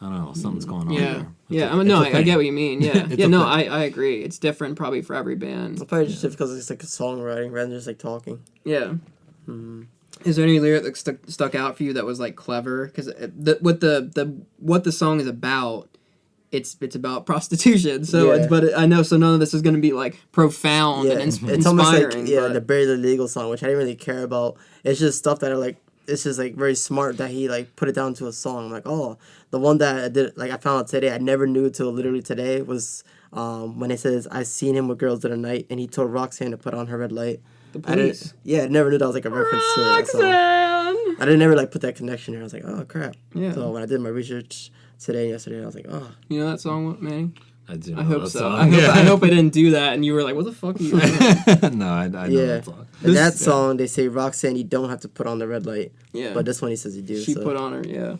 I don't know, something's going on there. I get what you mean. Yeah. I agree. It's different probably for every band. It's probably just because it's like a songwriting rather than just like talking. Yeah. Is there any lyric that stuck out for you that was like clever? Because what the song is about, it's about prostitution. So, I know none of this is going to be like profound and inspiring. It's almost like the Barely Legal song, which I didn't really care about. It's just stuff that are like it's just like very smart that he like put it down to a song. I'm like, oh, the one that I did like I found out today, I never knew till literally today was when it says I seen him with girls the other night and he told Roxanne to put on her red light. I never knew that was like a reference to that song. I didn't never like put that connection here. I was like, oh crap. Yeah. So when I did my research today and yesterday, I was like, oh. You know that song, Manny? I do. I hope so. I hope I didn't do that, and you were like, "What the fuck are you doing?" No, I know that song. In that song, they say Roxanne, you don't have to put on the red light. Yeah. But this one, he says you do. She put on her. Yeah.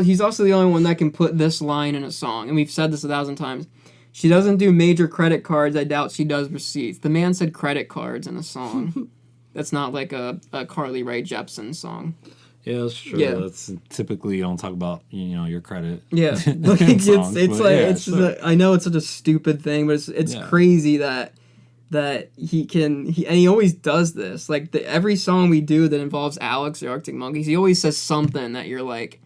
He's also the only one that can put this line in a song, and we've said this 1,000 times. She doesn't do major credit cards. I doubt she does receipts. The man said credit cards in a song. That's not like a Carly Rae Jepsen song. Yeah, that's true. Yeah. That's typically you don't talk about your credit. Yeah, I know it's such a stupid thing, but it's crazy that he always does this. Like every song we do that involves Alex or Arctic Monkeys, he always says something that you're like,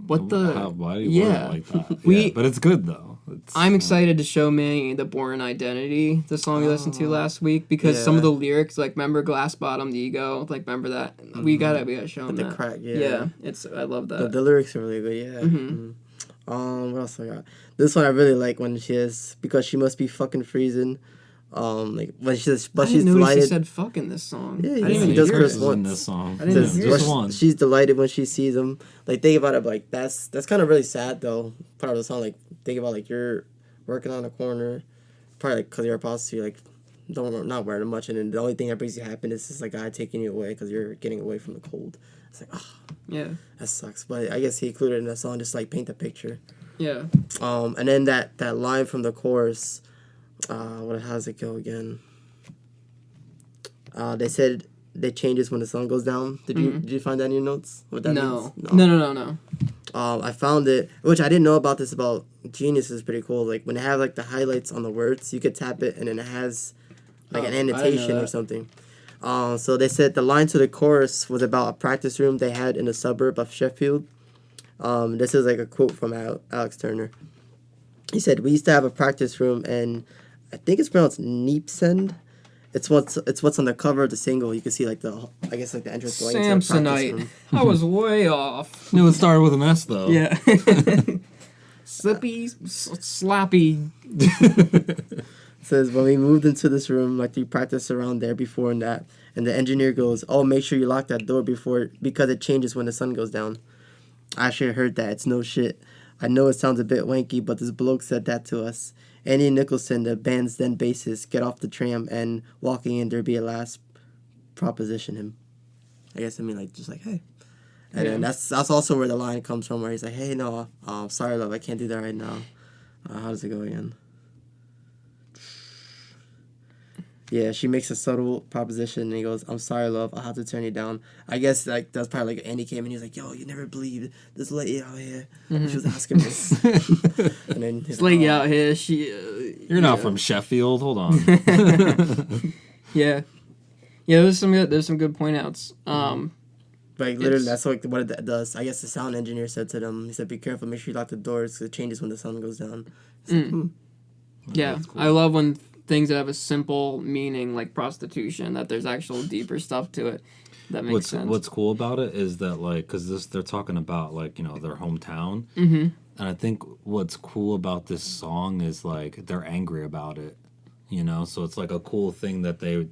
what the? Why do you word it like that? But it's good though. I'm excited to show Manny the Born Identity, the song we listened to last week, because some of the lyrics, like remember Glass Bottomed Ego, like remember that we gotta show him that. Crack, I love that. The lyrics are really good, yeah. What else I got? This one I really like when she is because she must be fucking freezing. Like when she's delighted. She said "fuck" in this song. Yeah, I didn't even does hear curse it. once. In this song. I didn't hear just once. She's delighted when she sees him. Like think about it, like that's kind of really sad though. Part of the song, like think about like you're working on a corner, probably like because you're a prostitute, like not wearing much, and then the only thing that brings you happiness is like a guy taking you away because you're getting away from the cold. It's like that sucks. But I guess he included it in that song just like paint the picture. Yeah. And then that line from the chorus, how does it go again? They said they change this when the sun goes down. Did you find that in your notes? What that means? No. I found it, which I didn't know about this about Genius is pretty cool. Like when they have like the highlights on the words, you could tap it and then it has like an annotation or something. So they said the line to the chorus was about a practice room they had in a suburb of Sheffield. This is like a quote from Alex Turner. He said, "We used to have a practice room, and I think it's pronounced Neepsend. It's what's on the cover of the single. You can see like the entrance going into the practice room." I was way off. No, it started with an S though. Yeah. Slippy, slappy. says, when we moved into this room, like we practiced around there before and that, and the engineer goes, oh, make sure you lock that door because it changes when the sun goes down. I actually heard that. It's no shit. I know it sounds a bit wanky, but this bloke said that to us. Andy Nicholson, the band's then bassist, get off the tram and walking in, there be a last proposition him. I guess I mean like just like hey. And then that's also where the line comes from, where he's like, hey, no, sorry, love, I can't do that right now. How does it go again? Yeah, she makes a subtle proposition, and he goes, I'm sorry, love, I'll have to turn you down. I guess like that's probably like Andy came and he was like, yo, you never believed this lady out here. She was asking this. And then This lady out here, You're not from Sheffield. Hold on. Yeah. Yeah, there's some good point outs. Like, literally, that's what it does. I guess the sound engineer said to them, he said, be careful, make sure you lock the doors, because it changes when the sun goes down. Yeah, cool. I love when things that have a simple meaning, like prostitution, that there's actual deeper stuff to it. That makes sense. What's cool about it is that, like, because they're talking about, like, you know, their hometown. Mm-hmm. And I think what's cool about this song is, like, they're angry about it, you know? So it's, like, a cool thing that they...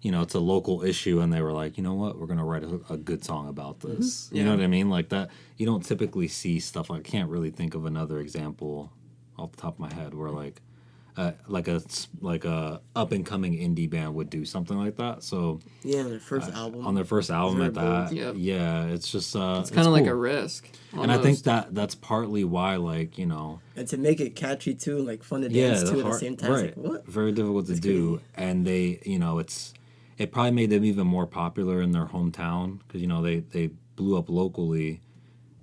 You know, it's a local issue, and they were like, you know what, we're going to write a good song about this. Mm-hmm. You know what I mean? Like that, you don't typically see stuff like, I can't really think of another example off the top of my head where like a up-and-coming indie band would do something like that. So yeah, on their first album. On their first album at that. Yep. Yeah, it's just... it's kind of cool. like a risk. Almost. And I think that's partly why, like, you know... And to make it catchy, too, like fun to dance to at the same time. Right. It's like, what? Very difficult to do. Crazy. And they, you know, it probably made them even more popular in their hometown because, you know, they blew up locally.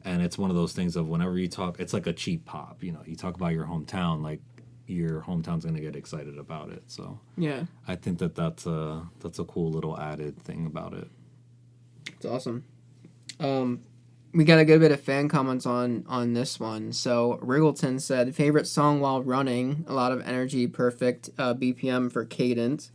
And it's one of those things of whenever you talk, it's like a cheap pop. You know, you talk about your hometown, like your hometown's going to get excited about it. So yeah, I think that's a cool little added thing about it. It's awesome. We got a good bit of fan comments on this one. So Wriggleton said, favorite song while running, a lot of energy, perfect BPM for cadence.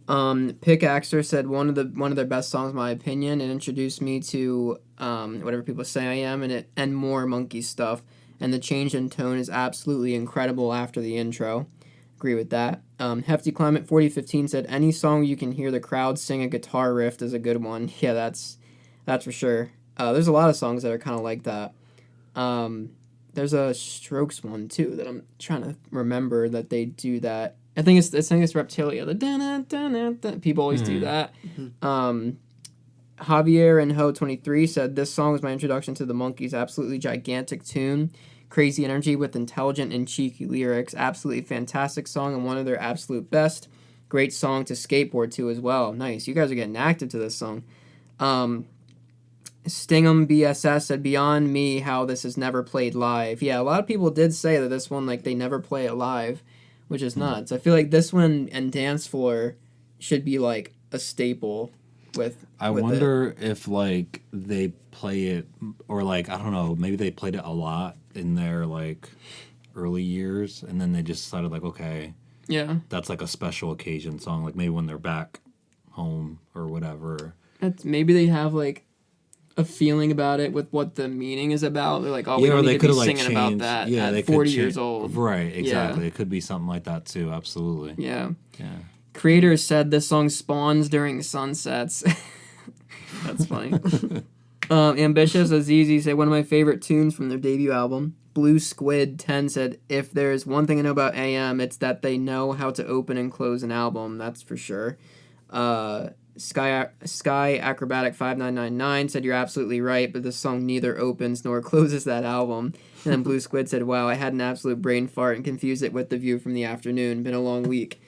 Pickaxer said one of their best songs in my opinion. It introduced me to whatever people say I am and more monkey stuff. And the change in tone is absolutely incredible after the intro. Agree with that. Hefty Climate 4015 said any song you can hear the crowd sing a guitar riff is a good one. Yeah, that's for sure. There's a lot of songs that are kind of like that. There's a Strokes one too that I'm trying to remember that they do that. I think it's Reptilia. The da-na-da-na-da. People always do that. Mm-hmm. Javier and Ho23 said, this song was my introduction to the Monkees. Absolutely gigantic tune. Crazy energy with intelligent and cheeky lyrics. Absolutely fantastic song and one of their absolute best. Great song to skateboard to as well. Nice. You guys are getting active to this song. Stingham BSS said, beyond me how this is never played live. Yeah, a lot of people did say that this one, like, they never play it live, which is nuts. I feel like this one and Dance Floor should be like a staple with I wonder if like they play it or like I don't know, maybe they played it a lot in their like early years and then they just decided like okay, yeah, that's like a special occasion song, like maybe when they're back home or whatever. Maybe they have like a feeling about it with what the meaning is about. They're like, oh, we don't need to be singing about that at 40 years old. Right, exactly. Yeah. It could be something like that too, absolutely. Yeah. Yeah. Creators said this song spawns during sunsets. That's funny. Ambitious Azizi said, one of my favorite tunes from their debut album. Blue Squid 10 said, if there's one thing I know about AM, it's that they know how to open and close an album. That's for sure. Sky Acrobatic 5999 said, you're absolutely right, but this song neither opens nor closes that album. And then Blue Squid said, wow, I had an absolute brain fart and confused it with The View from the Afternoon. Been a long week.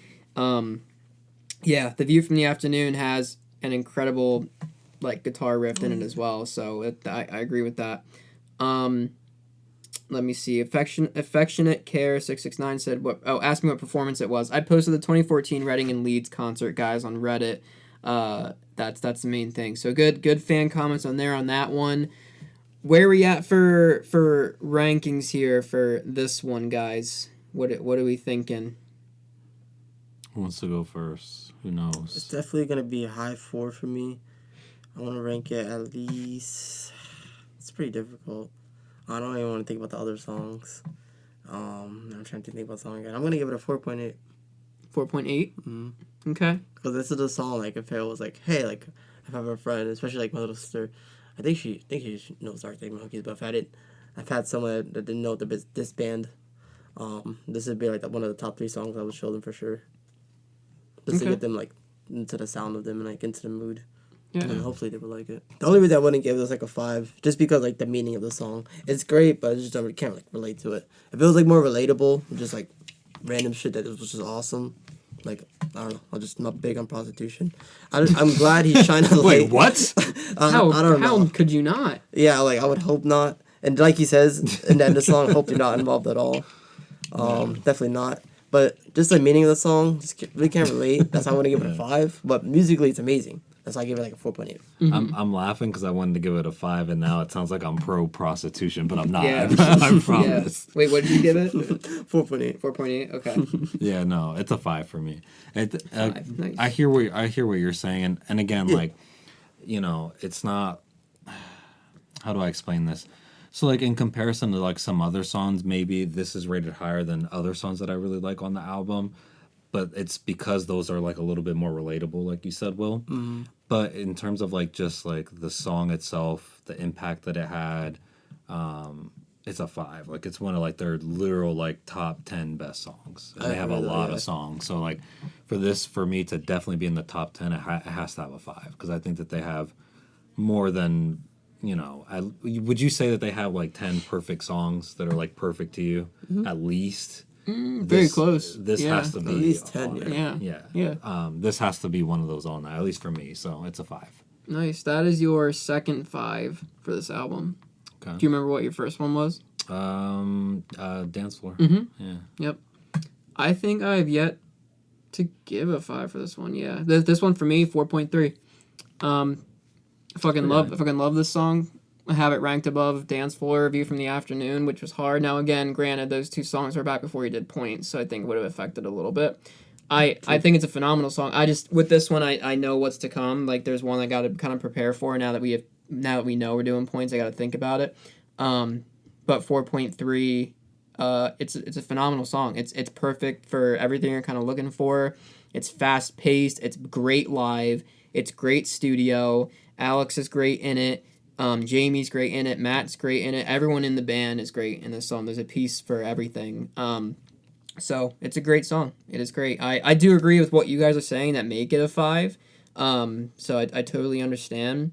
Yeah, The View from the Afternoon has an incredible like guitar riff in it as well, so I agree with that. Let me see. Affectionate Care 669 said, asked me what performance it was. I posted the 2014 Reading and Leeds concert, guys, on Reddit. That's the main thing. So good fan comments on there on that one. Where are we at for rankings here for this one, guys? What are we thinking? Who wants to go first? Who knows? It's definitely gonna be a high 4 for me. I want to rank it at least. It's pretty difficult. I don't even want to think about the other songs. I'm trying to think about the song again. I'm gonna give it a 4.8. 4.8. Mm-hmm. Okay. Because this is the song, like, if it was like, hey, like, if I have a friend, especially like my little sister, I think she knows Arctic Monkeys, but I've had someone that didn't know this band, this would be like one of the top 3 songs I would show them for sure. Just to get them like into the sound of them and like into the mood. Yeah. And hopefully they would like it. The only reason I wouldn't give this like a 5, just because like the meaning of the song, it's great, but I just can't like relate to it. If it was like more relatable, just like random shit that was just awesome. Like, I don't know. I'm just not big on prostitution. I'm glad he's shining a light. Wait, what? I don't know. How could you not? Yeah, like, I would hope not. And like he says in the end of the song, hope you're not involved at all. Definitely not. But just the meaning of the song, really can't relate. That's why I want to give it a 5. But musically, it's amazing. That's why I give it like a 4.8. Mm-hmm. I'm laughing because I wanted to give it a 5, and now it sounds like I'm pro prostitution, but I'm not. Yeah. I promise. Yeah. Wait, what did you give it? 4.8. 4.8. Okay. Yeah, no, it's a 5 for me. Nice. I hear what you're saying, and again, like, you know, it's not. How do I explain this? So, like, in comparison to like some other songs, maybe this is rated higher than other songs that I really like on the album, but it's because those are like a little bit more relatable, like you said, Will. Mm-hmm. But in terms of like just like the song itself, the impact that it had, it's a 5. Like, it's one of like their literal like top 10 best songs. And they have a lot of songs. So like for me to definitely be in the top 10, it has to have a 5, because I think that they have more than, you know, would you say that they have like 10 perfect songs that are like perfect to you? Mm-hmm. At least. Very close. This has to be at least 10. Yeah. This has to be one of those on there, at least for me. So it's a 5. Nice. That is your second 5 for this album. Okay. Do you remember what your first one was? Dance Floor. Mm-hmm. Yeah. Yep. I think I have yet to give a 5 for this one. Yeah. This one for me, 4.3. I fucking love this song. I have it ranked above Dance Floor, View from the Afternoon, which was hard. Now, again, granted, those 2 songs were back before he did Points, so I think it would have affected a little bit. I think it's a phenomenal song. With this one, I know what's to come. Like, there's one I got to kind of prepare for now that we know we're doing Points. I got to think about it. But 4.3, it's a phenomenal song. It's perfect for everything you're kind of looking for. It's fast paced. It's great live. It's great studio. Alex is great in it. Jamie's great in it. Matt's great in it. Everyone in the band is great in this song. There's a piece for everything. So it's a great song. It is great. I do agree with what you guys are saying that make it a 5. So I totally understand.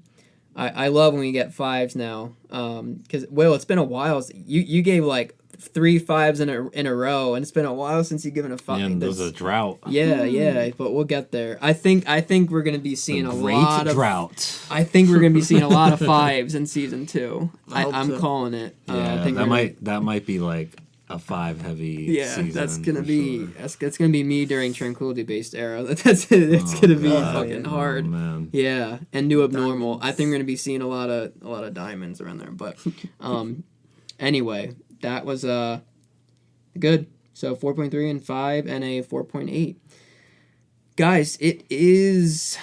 I love when we get 5s now. Because, Will, it's been a while. You gave like 3 5s in a row, and it's been a while since you've given a 5. Yeah, there's a drought. Yeah, but we'll get there. I think we're gonna be seeing a lot of drought. I think we're gonna be seeing a lot of 5s in season 2. I'm so. calling it. Yeah, I think that might be like a 5 heavy. season that's gonna for be sure. that's gonna be me during tranquility based era. It's gonna be fucking hard. Oh, man. Yeah, and New Abnormal. I think we're gonna be seeing a lot of diamonds around there. But anyway, that was good. So 4.3 and 5 and a 4.8. Guys, it is.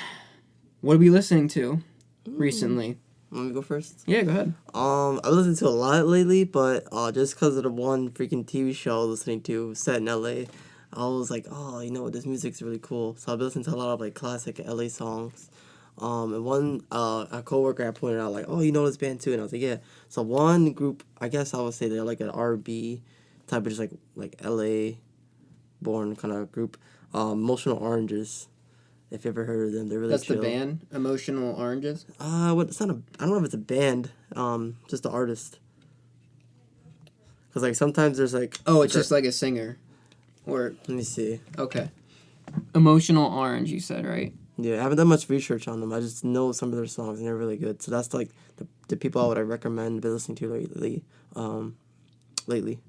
What are we listening to recently? Want me to go first? Yeah, go ahead. I've listened to a lot lately, but just because of the one freaking TV show I was listening to set in LA, I was like, oh, you know what, this music's really cool. So I've been listening to a lot of like classic LA songs. And one a coworker had pointed out like, oh, you know this band too, and I was like, yeah. So one group, I guess I would say they're like an R&B type of just like LA born kind of group. Emotional Oranges. If you ever heard of them, they're really chill. That's the band, Emotional Oranges? It's not I don't know if it's a band, just the artist. Because, like, sometimes there's, like... Oh, it's just like a singer. Or... Let me see. Okay. Emotional Orange, you said, right? Yeah, I haven't done much research on them. I just know some of their songs, and they're really good. So that's, like, the people I would recommend listening to lately.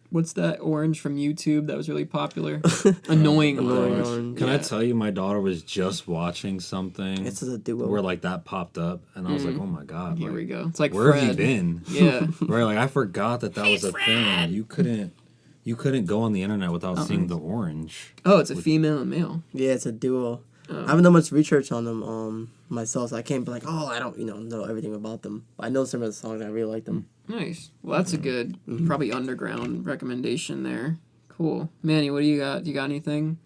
What's that orange from YouTube that was really popular? Annoying Orange. Can I tell you, my daughter was just watching something. It's a duo. Where like that popped up, and I was like, "Oh my god!" Here like, we go. It's like where Fred. have you been? Yeah. Right, like I forgot that was a thing. You couldn't go on the internet without seeing the orange. Oh, it's a female and male. Yeah, it's a duo. I haven't done much research on them myself, so I can't be like, oh, I don't know everything about them. But I know some of the songs, and I really like them. Nice. Well, that's a good, probably underground recommendation there. Cool. Manny, what do you got? Do you got anything?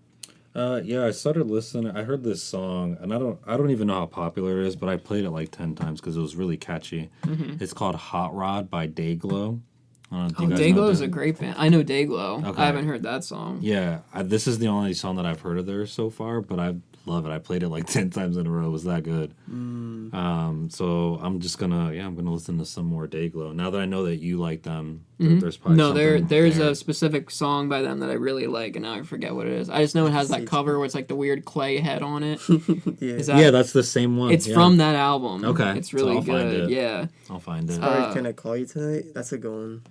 Yeah, I started listening. I heard this song, and I don't even know how popular it is, but I played it like 10 times because it was really catchy. It's called Hot Rod by Dayglow. Do you guys know Dayglow is that? a great band. I know Dayglow. Okay. I haven't heard that song. Yeah, this is the only song that I've heard of theirs so far, but I love it. I played it like 10 times in a row. It was that good. So I'm just gonna listen to some more Dayglow. Now that I know that you like them, there's probably something there's there. a specific song by them that I really like, and now I forget what it is. I just know it has that cover where it's like the weird clay head on it. Yeah. That's the same one. It's from that album. Okay, It's really I'll find good. it. Yeah. I'll find it. Can I call you tonight? That's a good one.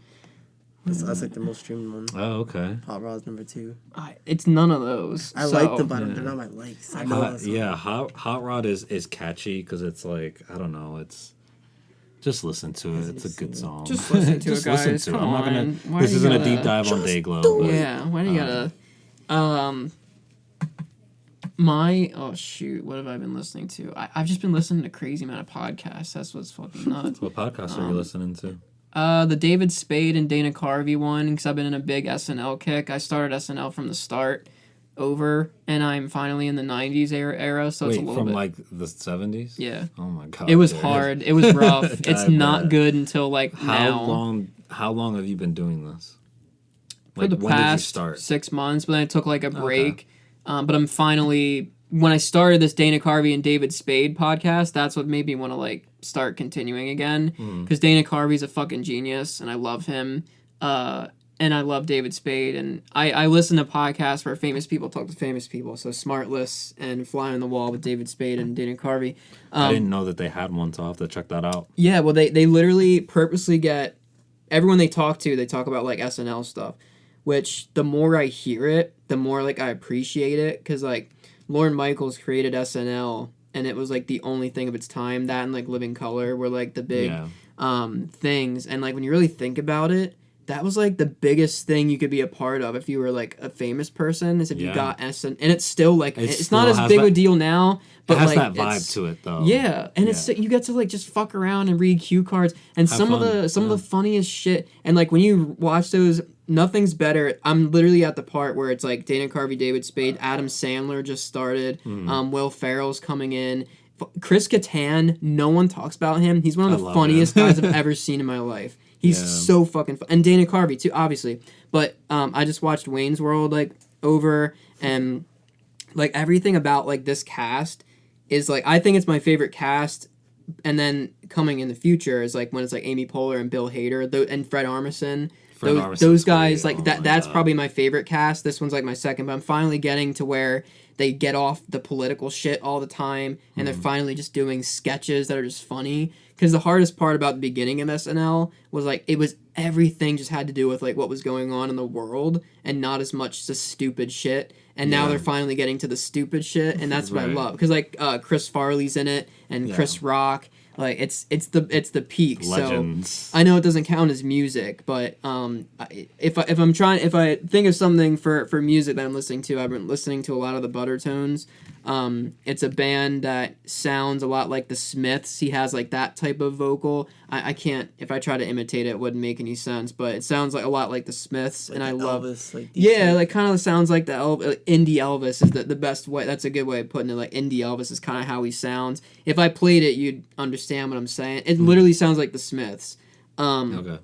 That's like the most streamed one. Oh, okay. Hot Rod's number 2. It's none of those. I like them, but they're not my likes. I know that song. Hot Rod is catchy because it's like, I don't know, it's just listen to it. It's a good song. Just listen to it, guys. Listen to it. Come I'm not gonna. on. Why This do you isn't a gotta- deep dive on Dayglow. But, Yeah. Why do you gotta? Oh shoot, what have I been listening to? I've just been listening to a crazy amount of podcasts. That's what's fucking nuts. What podcast are you listening to? The David Spade and Dana Carvey one, because I've been in a big SNL kick. I started SNL from the start over, and I'm finally in the 90s era, so it's a Wait, little from bit... like the 70s? Yeah. Oh my god. It was dude. hard. It was rough. It's I not bet. good until, like, now. How long have you been doing this? For Like, the when did you past start? 6 months, but then I took, like, a break. But I'm finally... When I started this Dana Carvey and David Spade podcast, that's what made me want to, like, start continuing again. Because Dana Carvey's a fucking genius, and I love him. And I love David Spade. And I listen to podcasts where famous people talk to famous people. So Smartless and Fly on the Wall with David Spade and Dana Carvey. I didn't know that they had one, so I'll have to check that out. Yeah, well, they literally purposely get... Everyone they talk about, like, SNL stuff. Which, the more I hear it, the more, like, I appreciate it. Because, like... Lorne Michaels created SNL, and it was like the only thing of its time. That and like Living Color were like the big things. And like when you really think about it, that was like the biggest thing you could be a part of if you were like a famous person. Is if you got SNL, and it's still like it's not as big a deal now, but it has like that vibe to it though. Yeah, and it's you get to like just fuck around and read cue cards and some of the funniest shit. And like when you watch those. Nothing's better. I'm literally at the part where it's like Dana Carvey, David Spade, Adam Sandler just started. Will Ferrell's coming in. Chris Kattan, no one talks about him. He's one of the funniest guys I've ever seen in my life. He's so fucking fun. And Dana Carvey, too, obviously. But I just watched Wayne's World, like, over, and, like, everything about, like, this cast is, like, I think it's my favorite cast. And then coming in the future is, like, when it's, like, Amy Poehler and Bill Hader and Fred Armisen. Those guys, like, that's probably my favorite cast. This one's, like, my second. But I'm finally getting to where they get off the political shit all the time. And they're finally just doing sketches that are just funny. Because the hardest part about the beginning of SNL was, like, it was everything just had to do with, like, what was going on in the world. And not as much the stupid shit. And now they're finally getting to the stupid shit. And that's what I love. Because, like, Chris Farley's in it. And Chris Rock. Like it's the peak. Legends. So I know it doesn't count as music, but if I think of something for music that I'm listening to, I've been listening to a lot of the Buttertones. It's a band that sounds a lot like the Smiths. He has like that type of vocal. I can't, if I try to imitate it, it wouldn't make any sense, but it sounds like a lot like the Smiths, like and I love Elvis, like like kind of sounds like the indie Elvis is the best way. That's a good way of putting it. Like indie Elvis is kind of how he sounds. If I played it, you'd understand what I'm saying. It literally sounds like the Smiths. Okay.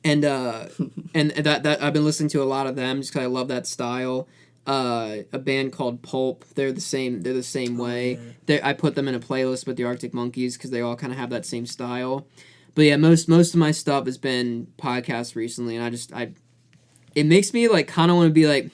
And that I've been listening to a lot of them just because I love that style. A band called Pulp. They're the same way. I put them in a playlist with the Arctic Monkeys because they all kind of have that same style. But yeah, most of my stuff has been podcasts recently, and it makes me like kind of want to be like,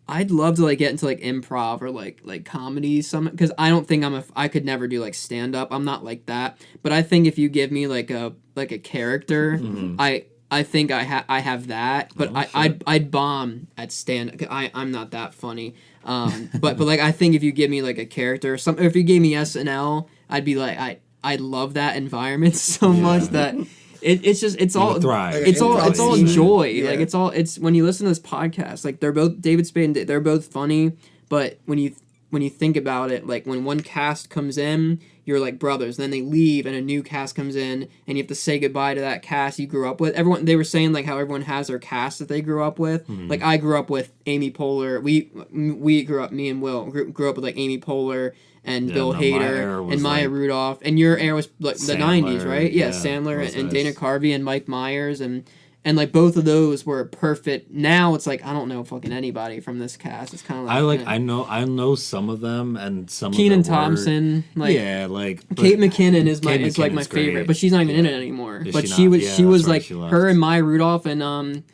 I'd love to like get into like improv or like comedy because I don't think I could never do like stand up. I'm not like that. But I think if you give me like a character, I think I have that, but I'd bomb at stand. I'm not that funny. But like I think if you give me like a character, or if you gave me SNL, I'd be like I love that environment so much that it's all joy. Yeah. Like it's when you listen to this podcast, like they're both David Spade and they're both funny, but when you think about it, like when one cast comes in, you're like brothers. Then they leave and a new cast comes in and you have to say goodbye to that cast you grew up with. Everyone, they were saying like how everyone has their cast that they grew up with. Like I grew up with Amy Poehler. We grew up, me and Will grew up with like Amy Poehler and Bill no, Hader and Maya like Rudolph. And your era was like the Sandler, 90s, right? Yeah, yeah, Sandler those and guys. Dana Carvey and Mike Myers and like both of those were perfect. Now it's like I don't know fucking anybody from this cast. It's kind of like I know some of them and some Kenan of their Thompson, like yeah, like Kate McKinnon is Kate like my McKinnon's favorite, great. but she's not even in Yeah. it anymore. Is But she she not? was Yeah, she was that's right, like she left. her and Maya Rudolph and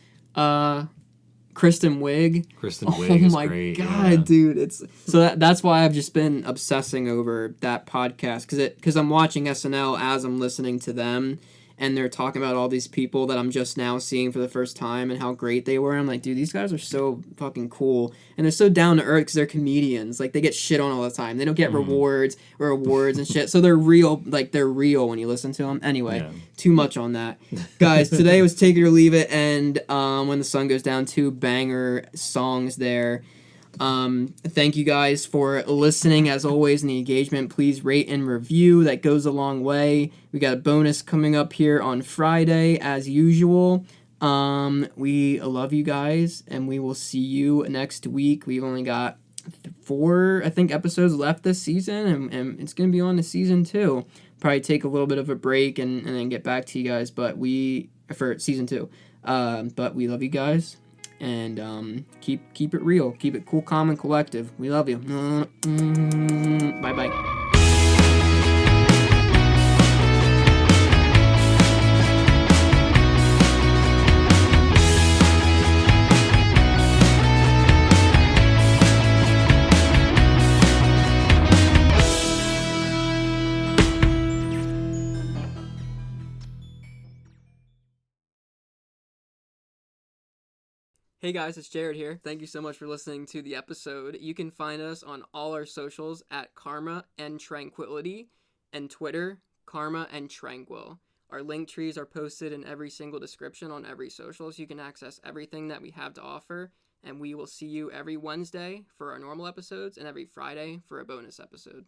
Kristen Wiig. Kristen Wiig is my great. god, yeah. dude! It's so that's why I've just been obsessing over that podcast because I'm watching SNL as I'm listening to them, and they're talking about all these people that I'm just now seeing for the first time and how great they were. I'm like, dude, these guys are so fucking cool, and they're so down to earth because they're comedians. Like they get shit on all the time. They don't get rewards or awards and shit, so they're real. Like they're real when you listen to them. Anyway, Yeah. too much on that, guys. Today was Take It or Leave It, and When the Sun Goes Down, 2 banger songs there. Thank you guys for listening as always and the engagement. Please rate and review. That goes a long way. We got a bonus coming up here on Friday as usual. We love you guys and we will see you next week. We've only got 4, I think, episodes left this season and it's going to be on to season 2. Probably take a little bit of a break and then get back to you guys, but for season 2. But we love you guys. And keep it real, keep it cool, calm, and collective. We love you. Bye bye. Hey guys, it's Jared here. Thank you so much for listening to the episode. You can find us on all our socials at Karma and Tranquility and Twitter, Karma and Tranquil. Our link trees are posted in every single description on every social, so you can access everything that we have to offer. And we will see you every Wednesday for our normal episodes and every Friday for a bonus episode.